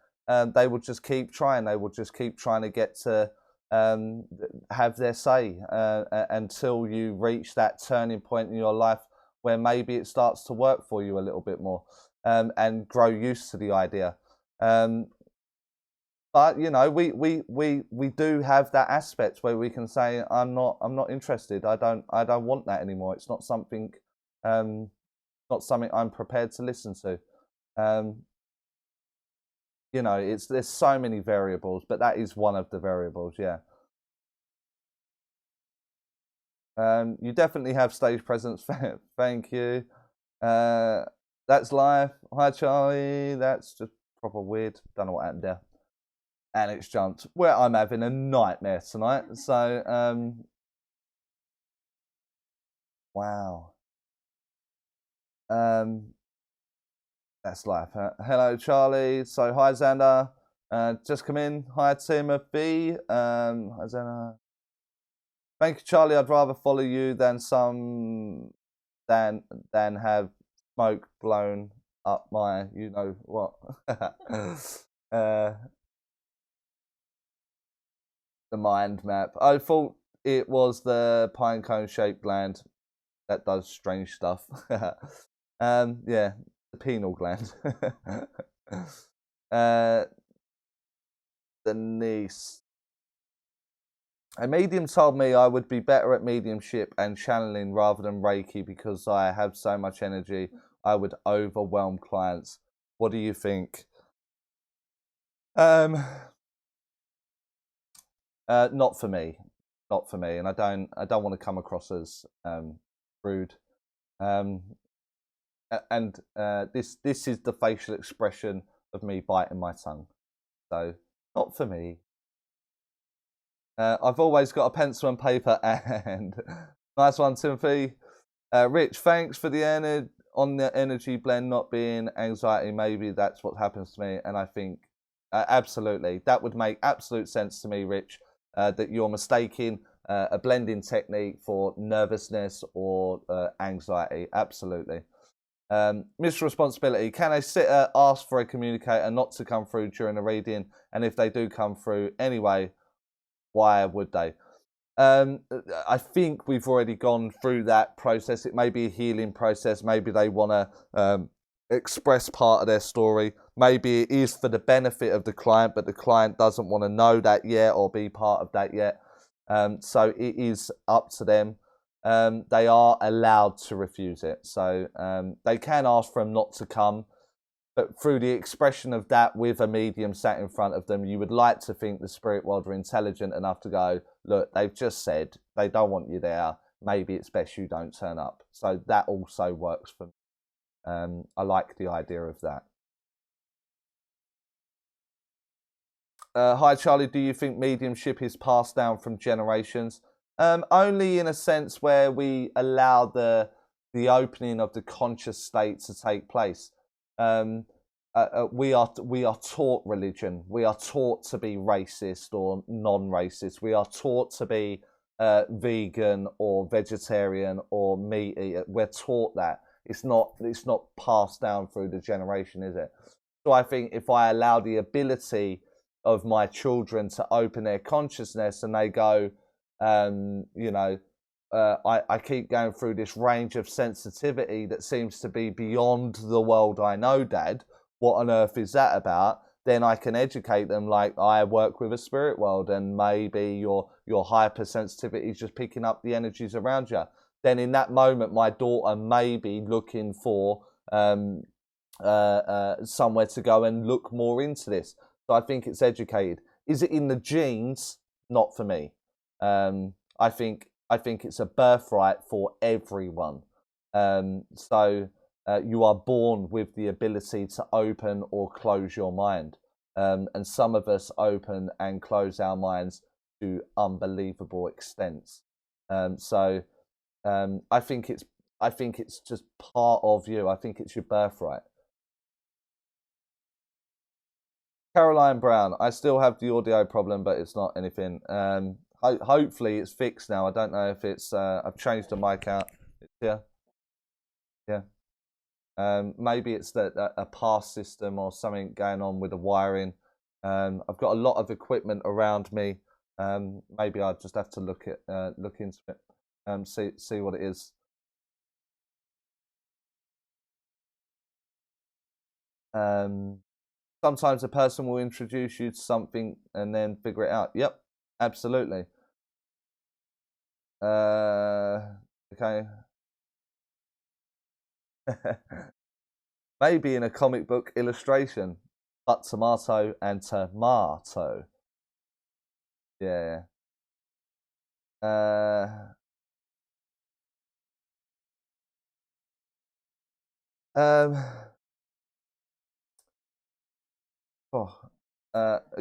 they will just keep trying. They will just keep trying to get to um, have their say until you reach that turning point in your life where maybe it starts to work for you a little bit more and grow used to the idea. Um, but you know, we do have that aspect where we can say, I'm not interested. I don't want that anymore. It's not something not something I'm prepared to listen to. Um, you know, there's so many variables, but that is one of the variables. Yeah. You definitely have stage presence. Thank you. That's life. Hi, Charlie. That's just proper weird. Don't know what happened there. And it's jumped. Well, I'm having a nightmare tonight. So, wow. That's life. Hello, Charlie. So, hi, Xander. Just come in. Hi, Timothy. Hi, Xander. Thank you, Charlie. I'd rather follow you than have smoke blown up my you know what. The mind map. I thought it was the pinecone shaped gland that does strange stuff. Yeah, the pineal gland. The niece. A medium told me I would be better at mediumship and channeling rather than Reiki because I have so much energy. I would overwhelm clients. What do you think? Not for me. Not for me, and I don't want to come across as rude. This is the facial expression of me biting my tongue. So not for me. I've always got a pencil and paper and nice one, Timothy. Rich, thanks for the energy blend not being anxiety. Maybe that's what happens to me, and I think absolutely that would make absolute sense to me, Rich. That you're mistaking a blending technique for nervousness or anxiety. Absolutely. Mr. Responsibility, can a sitter ask for a communicator not to come through during a reading? And if they do come through anyway, why would they? I think we've already gone through that process. It may be a healing process. Maybe they want to express part of their story. Maybe it is for the benefit of the client, but the client doesn't want to know that yet or be part of that yet. So it is up to them. They are allowed to refuse it. So they can ask for them not to come. But through the expression of that with a medium sat in front of them, you would like to think the spirit world are intelligent enough to go, look, they've just said they don't want you there. Maybe it's best you don't turn up. So that also works for me. I like the idea of that. Hi, Charlie. Do you think mediumship is passed down from generations? Only in a sense where we allow the opening of the conscious state to take place. We are taught religion. We are taught to be racist or non-racist. We are taught to be vegan or vegetarian or meat eater. We're taught that. It's not passed down through the generation, is it? So I think if I allow the ability of my children to open their consciousness and they go, I keep going through this range of sensitivity that seems to be beyond the world I know, Dad. What on earth is that about? Then I can educate them like I work with a spirit world and maybe your hypersensitivity is just picking up the energies around you. Then in that moment, my daughter may be looking for somewhere to go and look more into this. So I think it's educated. Is it in the genes? Not for me. I think it's a birthright for everyone. So you are born with the ability to open or close your mind. And some of us open and close our minds to unbelievable extents. So I think it's just part of you. I think it's your birthright. Caroline Brown, I still have the audio problem, but it's not anything. Hopefully it's fixed now. I don't know if it's. I've changed the mic out. Yeah, yeah. Maybe it's that a pass system or something going on with the wiring. I've got a lot of equipment around me. Maybe I just have to look into it. See what it is. Sometimes a person will introduce you to something and then figure it out. Yep, absolutely. Okay. Maybe in a comic book illustration, but tomato and tomato. Yeah. Um,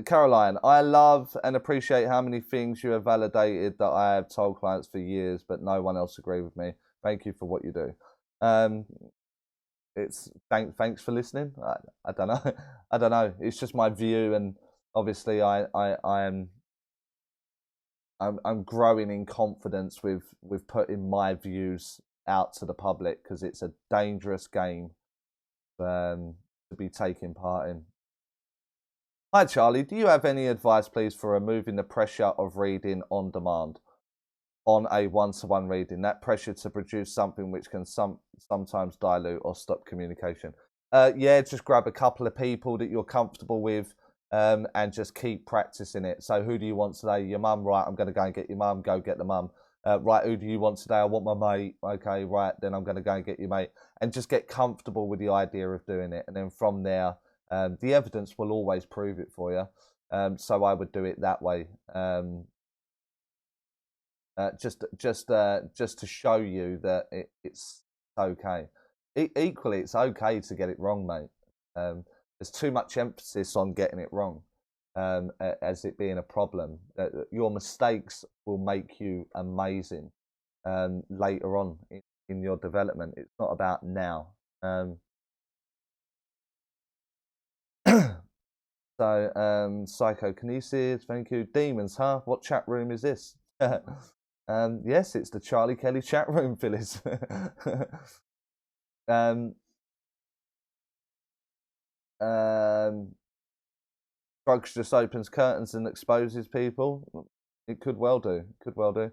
Caroline, I love and appreciate how many things you have validated that I have told clients for years, but no one else agree with me. Thank you for what you do. Um, it's thanks for listening. I don't know. I don't know. It's just my view, and obviously, I'm growing in confidence with putting my views out to the public because it's a dangerous game to be taking part in. Hi Charlie, do you have any advice please for removing the pressure of reading on demand on a one-to-one reading? That pressure to produce something which can sometimes dilute or stop communication. Yeah, just grab a couple of people that you're comfortable with and just keep practicing it. So who do you want today? Your mum, right, I'm going to go and get your mum, go get the mum. Right, who do you want today? I want my mate. Okay, right, then I'm going to go and get your mate. And just get comfortable with the idea of doing it. And then from there, the evidence will always prove it for you. So I would do it that way. Just to show you that it's okay. Equally, it's okay to get it wrong, mate. There's too much emphasis on getting it wrong as it being a problem. Your mistakes will make you amazing later on in your development. It's not about now. So, psychokinesis, thank you. Demons, huh? What chat room is this? Yes, it's the Charlie Kelly chat room, Phyllis. Drugs just opens curtains and exposes people. It could well do. Could well do.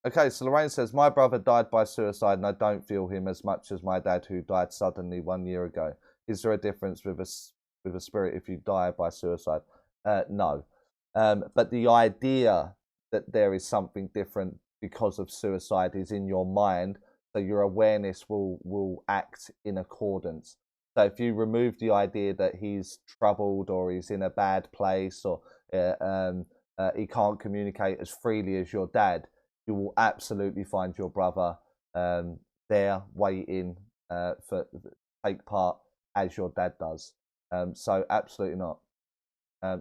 Okay, so Lorraine says, my brother died by suicide and I don't feel him as much as my dad who died suddenly 1 year ago. Is there a difference with a spirit if you die by suicide? No. But the idea that there is something different because of suicide is in your mind, so your awareness will act in accordance. So if you remove the idea that he's troubled or he's in a bad place or he can't communicate as freely as your dad, you will absolutely find your brother there waiting for take part as your dad does. So absolutely not.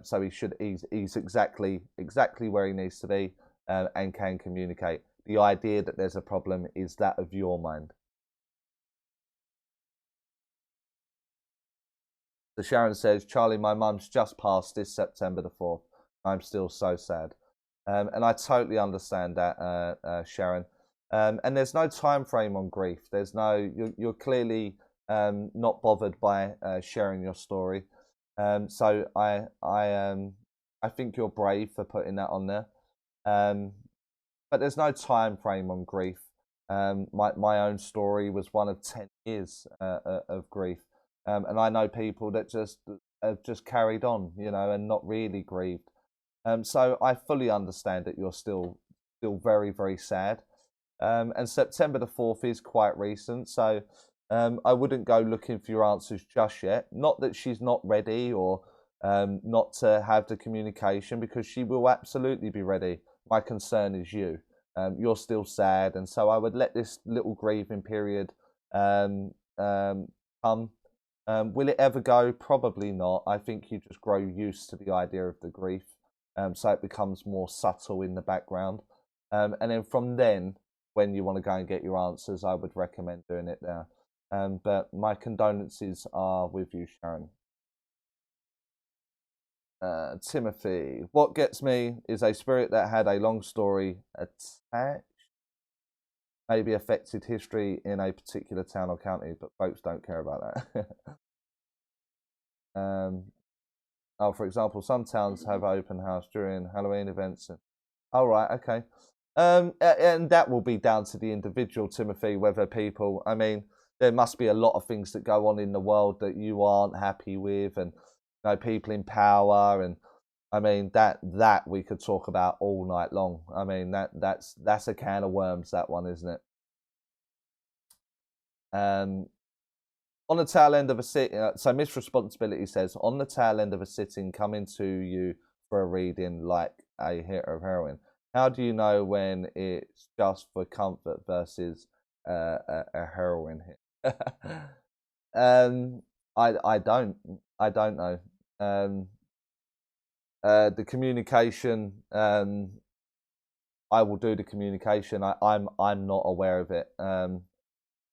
So he's exactly where he needs to be and can communicate. The idea that there's a problem is that of your mind. So Sharon says, Charlie, my mum's just passed this September the 4th. I'm still so sad. And I totally understand that, Sharon. And there's no time frame on grief. There's no, you're clearly not bothered by sharing your story. So I think you're brave for putting that on there. But there's no time frame on grief. My own story was one of 10 years of grief. And I know people that just have just carried on, and not really grieved. So I fully understand that you're still very, very sad. And September the 4th is quite recent, so I wouldn't go looking for your answers just yet. Not that she's not ready or not to have the communication, because she will absolutely be ready. My concern is you. You're still sad, and so I would let this little grieving period come. Will it ever go? Probably not. I think you just grow used to the idea of the grief. So it becomes more subtle in the background. And then from then, when you want to go and get your answers, I would recommend doing it there. But my condolences are with you, Sharon. Timothy, what gets me is a spirit that had a long story attached, maybe affected history in a particular town or county, but folks don't care about that. Oh, for example, some towns have open house during Halloween events. Oh, right, okay. And that will be down to the individual, Timothy, whether people, I mean, there must be a lot of things that go on in the world that you aren't happy with, and people in power, and I mean that we could talk about all night long. I mean that's a can of worms, that one, isn't it? On the tail end of a sitting, so Miss Responsibility says, on the tail end of a sitting, coming to you for a reading like a hit of heroin. How do you know when it's just for comfort versus a heroin hit? I don't know. The communication, I will do the communication. I'm not aware of it.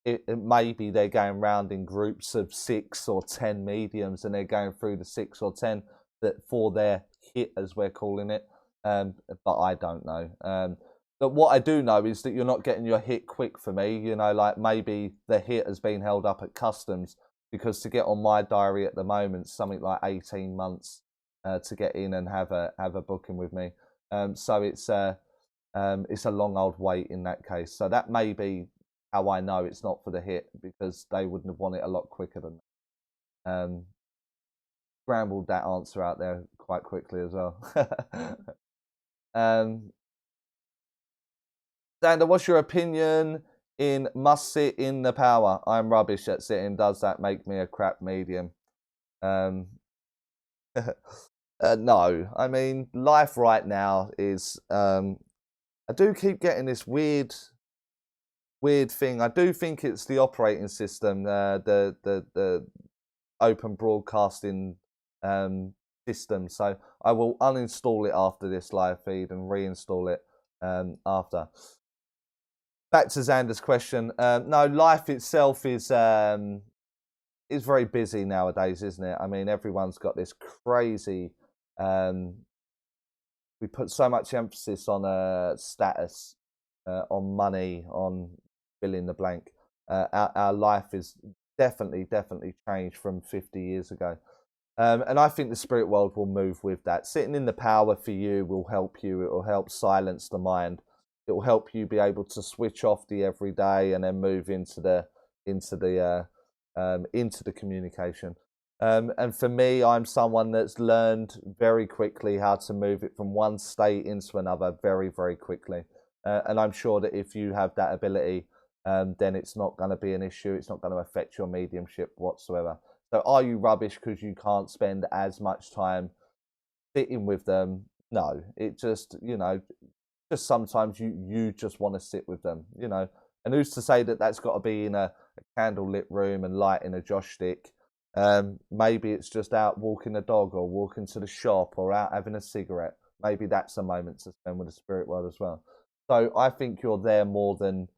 It maybe they're going round in groups of 6 or 10 mediums, and they're going through the 6 or 10 that for their hit, as we're calling it. But I don't know. But what I do know is that you're not getting your hit quick for me. You know, like maybe the hit has been held up at customs, because to get on my diary at the moment, something like 18 months to get in and have a booking with me. So it's a long old wait in that case. So that may be how I know it's not for the hit, because they wouldn't have won it a lot quicker than that. Scrambled that answer out there quite quickly as well. Xander, what's your opinion in must sit in the power? I'm rubbish at sitting. Does that make me a crap medium? No. I mean, life right now is... I do keep getting this weird thing. I do think it's the operating system, the open broadcasting system. So I will uninstall it after this live feed and reinstall it after. Back to Xander's question. No, life itself is very busy nowadays, isn't it? I mean, everyone's got this crazy... we put so much emphasis on status, on money, on fill in the blank. Our life is definitely changed from 50 years ago. And I think the spirit world will move with that. Sitting in the power for you will help you. It will help silence the mind. It will help you be able to switch off the everyday and then move into the communication. And for me, I'm someone that's learned very quickly how to move it from one state into another very quickly. And I'm sure that if you have that ability, then it's not going to be an issue. It's not going to affect your mediumship whatsoever. So are you rubbish because you can't spend as much time sitting with them? No, it just, just sometimes you just want to sit with them, And who's to say that that's got to be in a candlelit room and light in a joss stick? Maybe it's just out walking the dog or walking to the shop or out having a cigarette. Maybe that's a moment to spend with the spirit world as well. So I think you're there more than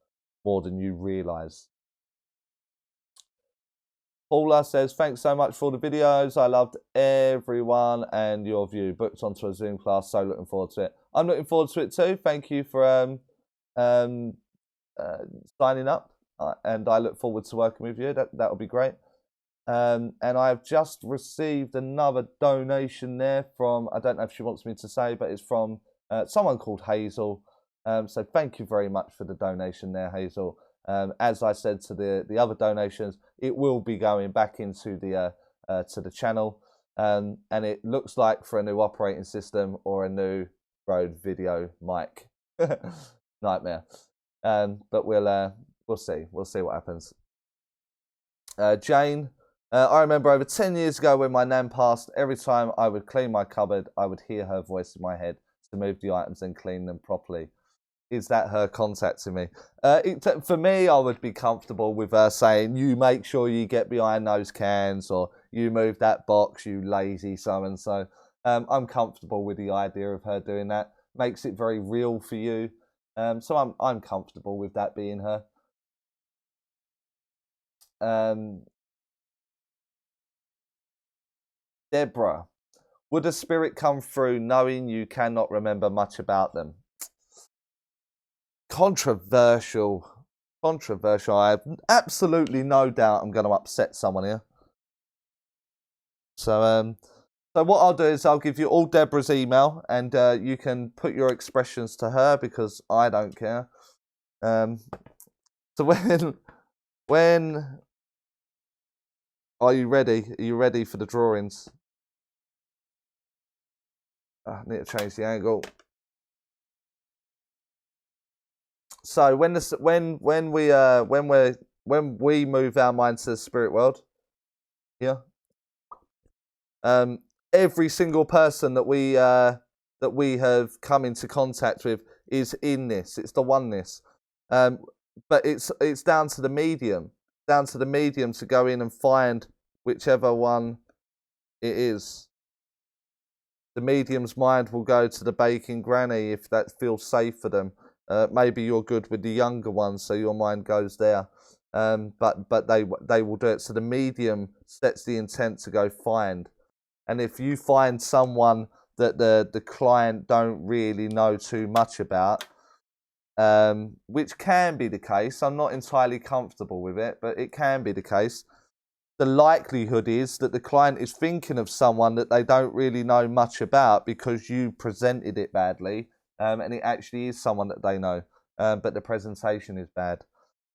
you realise. Paula says, thanks so much for the videos. I loved everyone and your view. Booked onto a Zoom class, so looking forward to it. I'm looking forward to it too. Thank you for signing up. And I look forward to working with you. That'll be great. And I've just received another donation there from, I don't know if she wants me to say, but it's from someone called Hazel. So thank you very much for the donation there, Hazel. As I said to the other donations, it will be going back into the to the channel, and it looks like for a new operating system or a new Rode video mic. Nightmare. But we'll see what happens. Jane, I remember over 10 years ago when my nan passed, every time I would clean my cupboard, I would hear her voice in my head to move the items and clean them properly. Is that her contacting me? For me, I would be comfortable with her saying, you make sure you get behind those cans, or you move that box, you lazy so-and-so. I'm comfortable with the idea of her doing that. Makes it very real for you. So I'm comfortable with that being her. Deborah, would a spirit come through knowing you cannot remember much about them? Controversial. I have absolutely no doubt I'm going to upset someone here. So what I'll do is I'll give you all Deborah's email, and you can put your expressions to her because I don't care. So when are you ready? Are you ready for the drawings? I need to change the angle. So when we move our mind to the spirit world, yeah. Every single person that we that we have come into contact with is in this. It's the oneness. But it's down to the medium, to go in and find whichever one it is. The medium's mind will go to the baking granny if that feels safe for them. Maybe you're good with the younger ones, so your mind goes there. But they will do it. So the medium sets the intent to go find. And if you find someone that the client don't really know too much about, which can be the case, I'm not entirely comfortable with it, but it can be the case. The likelihood is that the client is thinking of someone that they don't really know much about because you presented it badly, and it actually is someone that they know, but the presentation is bad.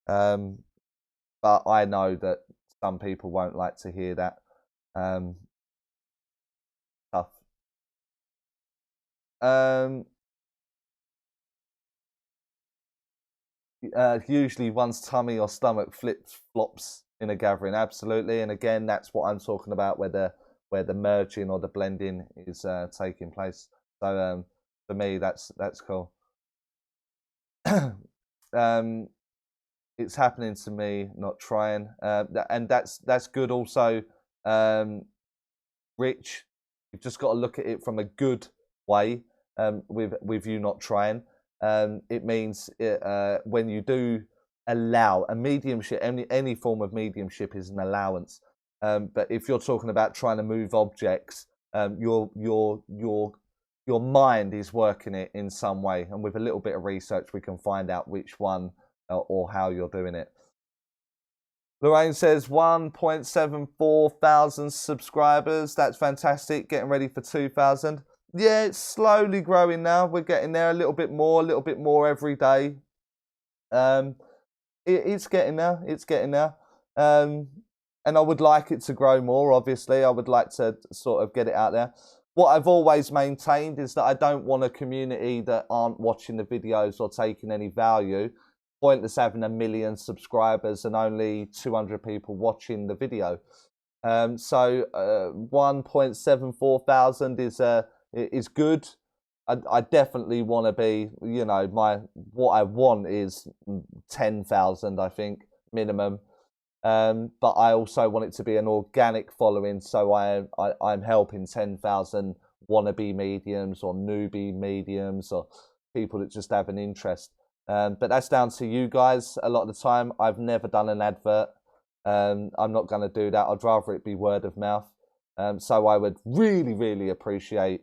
But I know that some people won't like to hear that. Tough. Usually one's tummy or stomach flops in a gathering, absolutely. And again, that's what I'm talking about, where the merging or the blending is taking place. So for me, that's cool. It's happening to me, not trying, and that's good. Also, Rich, you've just got to look at it from a good way. With you not trying, it means when you do allow a mediumship, any form of mediumship is an allowance. But if you're talking about trying to move objects, your mind is working it in some way, and with a little bit of research, we can find out which one or how you're doing it. Lorraine says 1.74 thousand subscribers. That's fantastic. Getting ready for 2,000. Yeah, it's slowly growing now. We're getting there a little bit more every day. It's getting there. It's getting there. And I would like it to grow more, obviously. I would like to sort of get it out there. What I've always maintained is that I don't want a community that aren't watching the videos or taking any value. Pointless having 1 million subscribers and only 200 people watching the video. So 1.74 thousand is good. I definitely want to be, you know, what I want is 10,000, I think, minimum. But I also want it to be an organic following, so I'm helping 10,000 wannabe mediums or newbie mediums or people that just have an interest. But that's down to you guys. A lot of the time, I've never done an advert. I'm not going to do that. I'd rather it be word of mouth. So I would really appreciate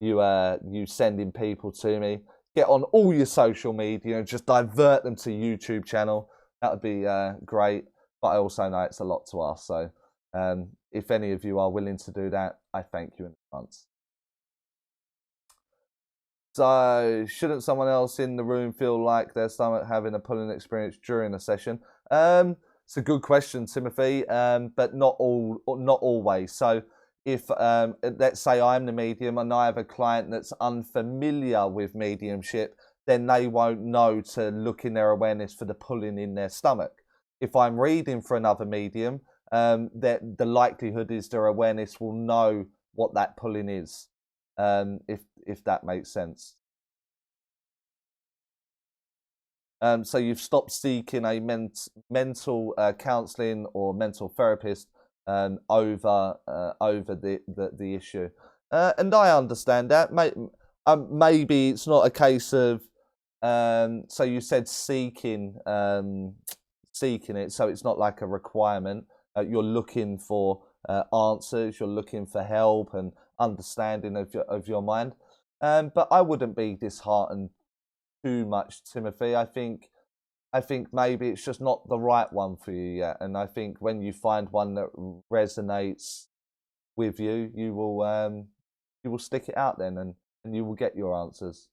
you sending people to me. Get on all your social media and just divert them to YouTube channel. That would be great. But I also know it's a lot to ask. So if any of you are willing to do that, I thank you in advance. So, shouldn't someone else in the room feel like their stomach having a pulling experience during a session? It's a good question, Timothy, but not always. So, if let's say I'm the medium and I have a client that's unfamiliar with mediumship, then they won't know to look in their awareness for the pulling in their stomach. If I'm reading for another medium, that the likelihood is their awareness will know what that pulling is. If that makes sense. So you've stopped seeking a mental counselling or mental therapist over the issue, and I understand that. Maybe it's not a case of. So you said seeking it, so it's not like a requirement. You're looking for answers. You're looking for help and understanding of your mind. But I wouldn't be disheartened too much, Timothy. I think maybe it's just not the right one for you yet. And I think when you find one that resonates with you, you will stick it out then, and you will get your answers.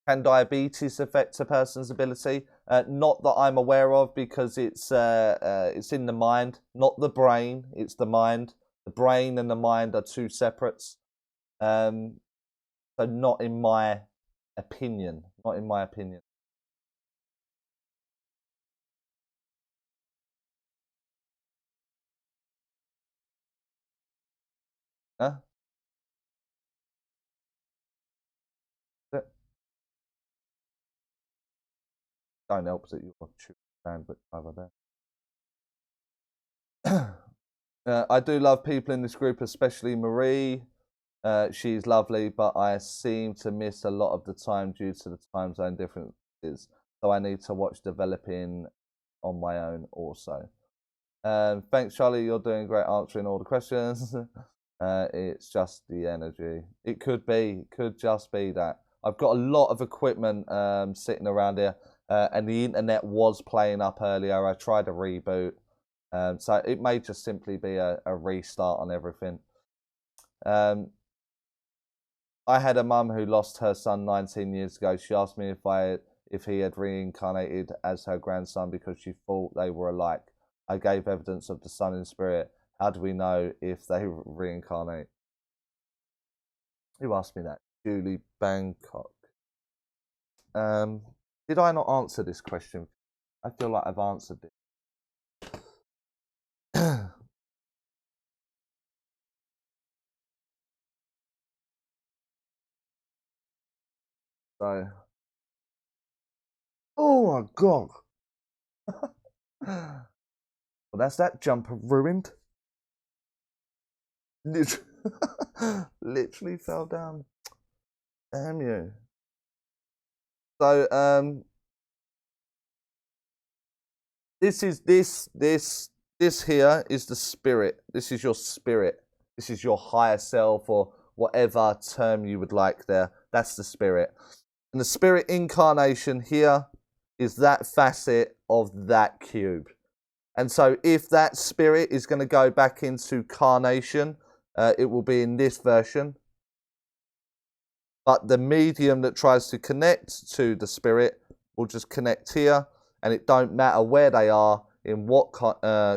Can diabetes affect a person's ability? Not that I'm aware of, because it's in the mind, not the brain. It's the mind. The brain and the mind are two separates. So not in my opinion. Not in my opinion. Huh? Don't help that you're true bandwidth over there. I do love people in this group, especially Marie. She's lovely, but I seem to miss a lot of the time due to the time zone differences. So I need to watch developing on my own also. Thanks, Charlie. You're doing great answering all the questions. It's just the energy. It could just be that. I've got a lot of equipment sitting around here, and the internet was playing up earlier. I tried a reboot, so it may just simply be a restart on everything. I had a mum who lost her son 19 years ago. She asked me if he had reincarnated as her grandson because she thought they were alike. I gave evidence of the son in spirit. How do we know if they reincarnate? Who asked me that? Julie Bangkok. Did I not answer this question? I feel like I've answered it. So, oh my god. Well, that's that jumper ruined. Literally fell down. Damn you. So, this here is the spirit. This is your spirit. This is your higher self, or whatever term you would like there. That's the spirit. And the spirit incarnation here is that facet of that cube. And so if that spirit is going to go back into carnation, it will be in this version. But the medium that tries to connect to the spirit will just connect here, and it don't matter where they are, in what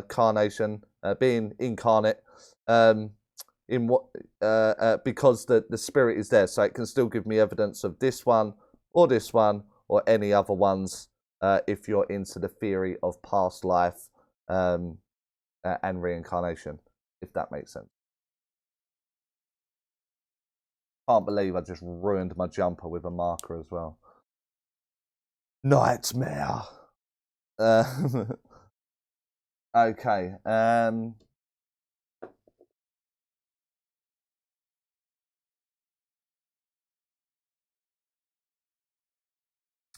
carnation, being incarnate, in what because the spirit is there, so it can still give me evidence of this one or any other ones, if you're into the theory of past life and reincarnation, if that makes sense. Can't believe I just ruined my jumper with a marker as well. Nightmare. Okay.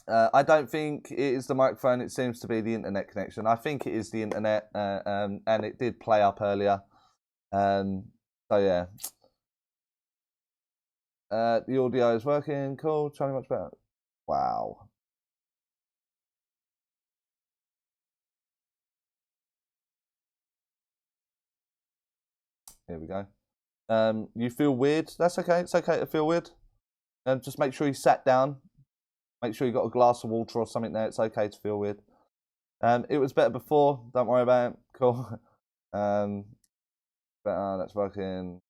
I don't think it is the microphone. It seems to be the internet connection. I think it is the internet, and it did play up earlier. So yeah. The audio is working. Cool. Trying much better. Wow. Here we go. You feel weird? That's okay. It's okay to feel weird. Just make sure you sat down. Make sure you got a glass of water or something there. It's okay to feel weird. It was better before. Don't worry about it. Cool. Better. That's working.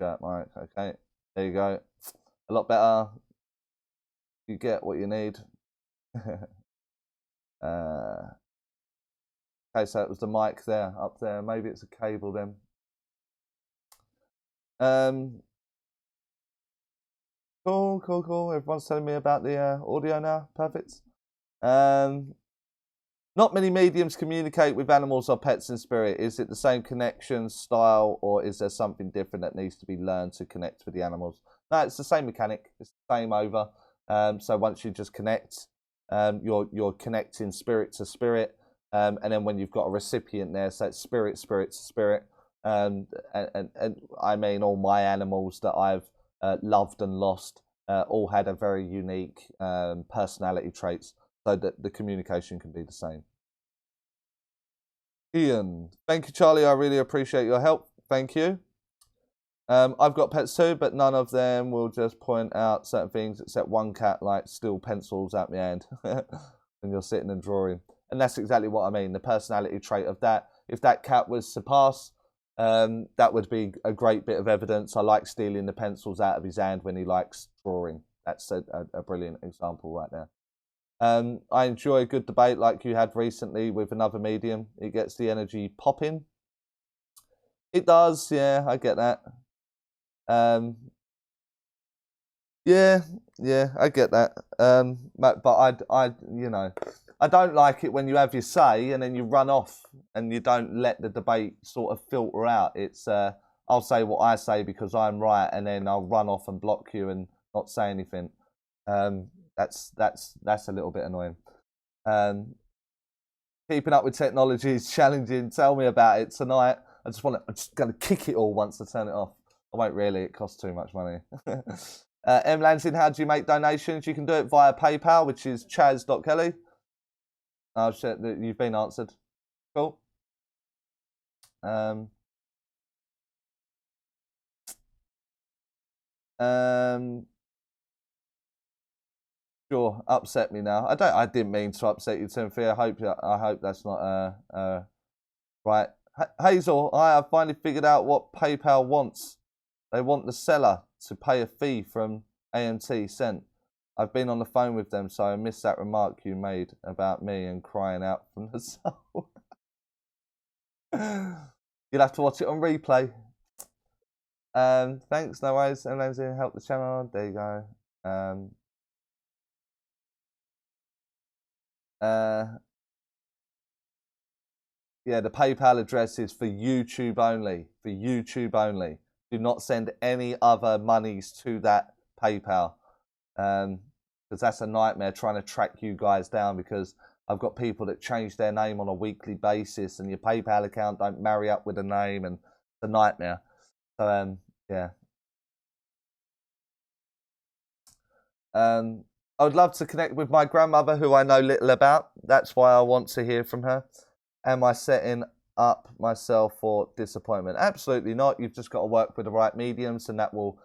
Chat mic. Okay. There you go. A lot better. You get what you need. Okay, so it was the mic there, up there. Maybe it's a cable then. Cool. Everyone's telling me about the audio now. Perfect. Not many mediums communicate with animals or pets in spirit. Is it the same connection style, or is there something different that needs to be learned to connect with the animals? No, it's the same mechanic. It's the same over. So once you just connect, you're connecting spirit to spirit, and then when you've got a recipient there, so it's spirit to spirit. And I mean, all my animals that I've loved and lost all had a very unique personality traits, so that the communication can be the same. Ian, thank you, Charlie. I really appreciate your help. Thank you. I've got pets too, but none of them will just point out certain things, except one cat like steal pencils at my hand when you're sitting and drawing. And that's exactly what I mean, the personality trait of that. If that cat was surpassed, that would be a great bit of evidence. I like stealing the pencils out of his hand when he likes drawing. That's a brilliant example right there. I enjoy a good debate like you had recently with another medium. It gets the energy popping. It does, yeah, I get that. Yeah, yeah, I get that. But you know, I don't like it when you have your say and then you run off and you don't let the debate sort of filter out. It's I'll say what I say because I'm right, and then I'll run off and block you and not say anything. That's a little bit annoying. Um, Keeping up with technology is challenging. Tell me about it tonight. I'm just going to kick it all once I turn it off. I won't really. It costs too much money. M. Lansing, how do you make donations? You can do it via PayPal, which is chaz.kelly. Oh, shit, you've been answered. Cool. Sure, upset me now. I didn't mean to upset you, Timothy. I hope that's not right. Hazel, I have finally figured out what PayPal wants. They want the seller to pay a fee from AMT cent. I've been on the phone with them, so I missed that remark you made about me and crying out from the soul. You'll have to watch it on replay. Thanks, no worries. And help the channel. There you go. Yeah, the PayPal address is for YouTube only. For YouTube only. Do not send any other monies to that PayPal. Because that's a nightmare trying to track you guys down, because I've got people that change their name on a weekly basis and your PayPal account don't marry up with a name, and it's a nightmare. So, yeah. I would love to connect with my grandmother, who I know little about. That's why I want to hear from her. Am I setting up myself for disappointment? Absolutely not. You've just got to work with the right mediums, and it will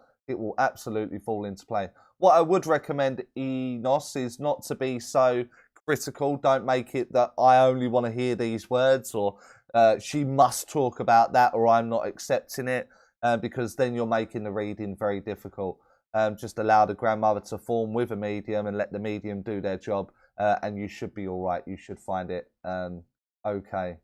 absolutely fall into play. What I would recommend, Enos, is not to be so critical. Don't make it that I only want to hear these words, or she must talk about that, or I'm not accepting it, because then you're making the reading very difficult. Just allow the grandmother to form with a medium and let the medium do their job, and you should be all right. You should find it okay.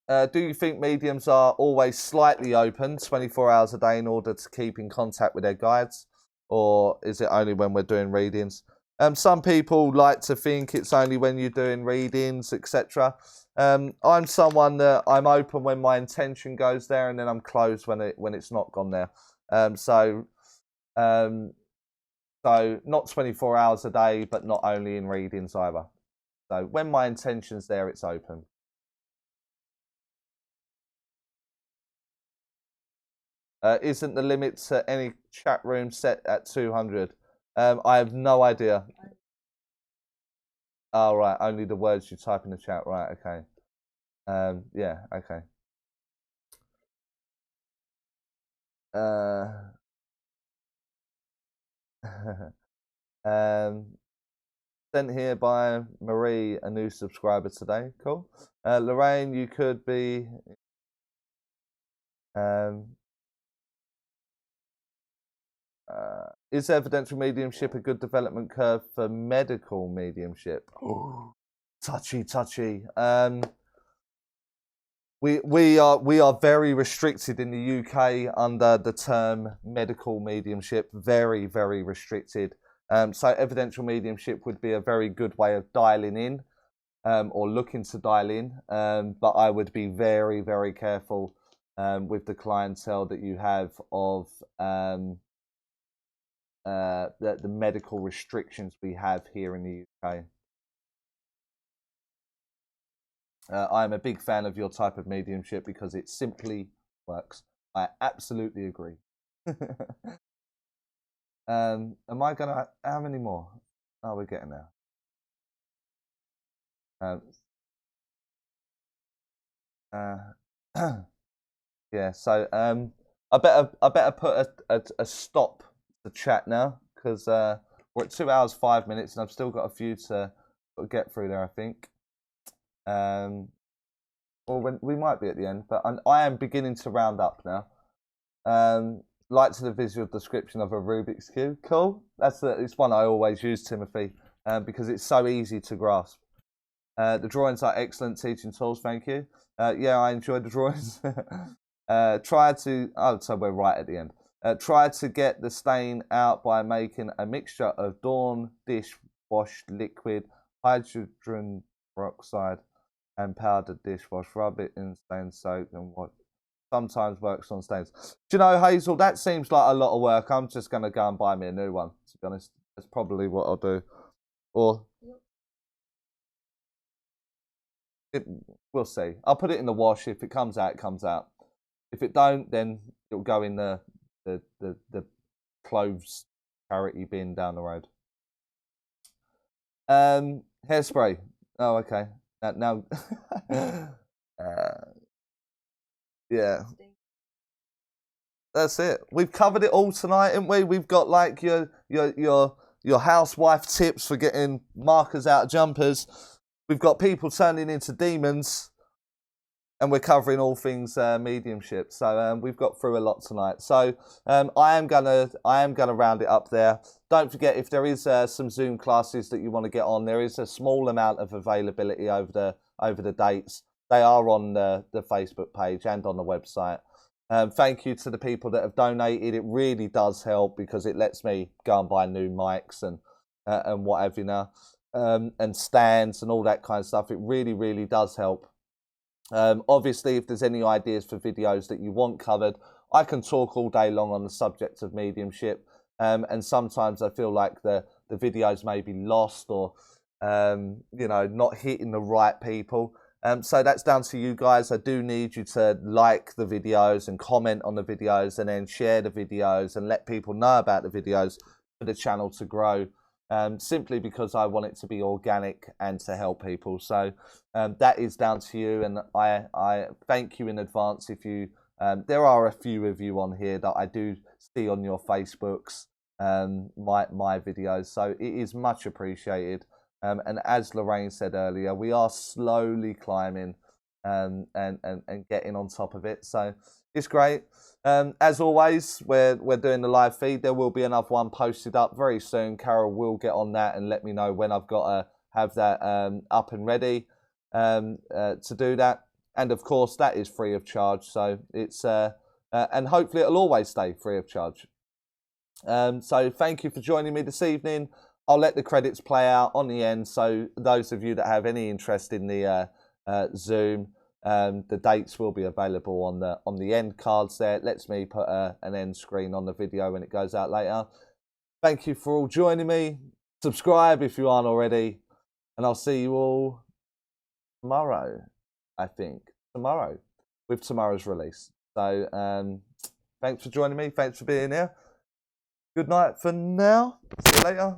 Do you think mediums are always slightly open 24 hours a day in order to keep in contact with their guides? Or is it only when we're doing readings? Some people like to think it's only when you're doing readings, etc. I'm someone that I'm open when my intention goes there, and then I'm closed when it's not gone there. So not 24 hours a day, but not only in readings either. So when my intention's there, it's open. Isn't the limit to any chat room set at 200? I have no idea. Oh, right, only the words you type in the chat. Right, okay. Yeah, okay. Sent here by Marie, a new subscriber today. Cool. Lorraine, you could be... is evidential mediumship a good development curve for medical mediumship? Oh, touchy. We are very restricted in the UK under the term medical mediumship. Very, very restricted. So evidential mediumship would be a very good way of dialing in, or looking to dial in. But I would be very, very careful with the clientele that you have of the medical restrictions we have here in the UK. I'm a big fan of your type of mediumship because it simply works. I absolutely agree. Am I gonna? How many more? Oh, we're getting there. Yeah. So I better put a stop to chat now, because we're at 2 hours 5 minutes and I've still got a few to get through there, I think. Or we might be at the end, but I am beginning to round up now. Like to the visual description of a Rubik's Cube. Cool. It's one I always use, Timothy, because it's so easy to grasp. The drawings are excellent teaching tools, thank you. Yeah, I enjoyed the drawings. Try to, oh, so we're right at the end. Try to get the stain out by making a mixture of Dawn dishwash liquid, hydrogen peroxide, and powdered dishwash. Rub it in stain soap and what sometimes works on stains. Do you know, Hazel, that seems like a lot of work. I'm just going to go and buy me a new one, to be honest. That's probably what I'll do. Or we'll see. I'll put it in the wash. If it comes out, it comes out. If it don't, then it'll go in the clothes charity bin down the road. Hairspray. Oh, okay. Now yeah. That's it. We've covered it all tonight, haven't we? We've got like your housewife tips for getting markers out of jumpers. We've got people turning into demons, and we're covering all things mediumship. So we've got through a lot tonight. So I am gonna round it up there. Don't forget, if there is some Zoom classes that you want to get on, there is a small amount of availability over the dates. They are on the Facebook page and on the website. Thank you to the people that have donated. It really does help because it lets me go and buy new mics and what have you now, and stands and all that kind of stuff. It really, really does help. Obviously, if there's any ideas for videos that you want covered, I can talk all day long on the subject of mediumship. And sometimes I feel like the videos may be lost or, you know, not hitting the right people. So that's down to you guys. I do need you to like the videos and comment on the videos and then share the videos and let people know about the videos for the channel to grow. Simply because I want it to be organic and to help people. So that is down to you, and I thank you in advance if you, there are a few of you on here that I do see on your Facebooks, my videos, so it is much appreciated. And as Lorraine said earlier, we are slowly climbing and getting on top of it. So it's great. As always, we're doing the live feed. There will be another one posted up very soon. Carol will get on that and let me know when I've got to have that up and ready to do that. And of course, that is free of charge. So it's and hopefully it'll always stay free of charge. So thank you for joining me this evening. I'll let the credits play out on the end. So those of you that have any interest in the Zoom, the dates will be available on the end cards there. It lets me put an end screen on the video when it goes out later. Thank you for all joining me. Subscribe if you aren't already. And I'll see you all tomorrow, I think. Tomorrow, with tomorrow's release. So thanks for joining me. Thanks for being here. Good night for now. See you later.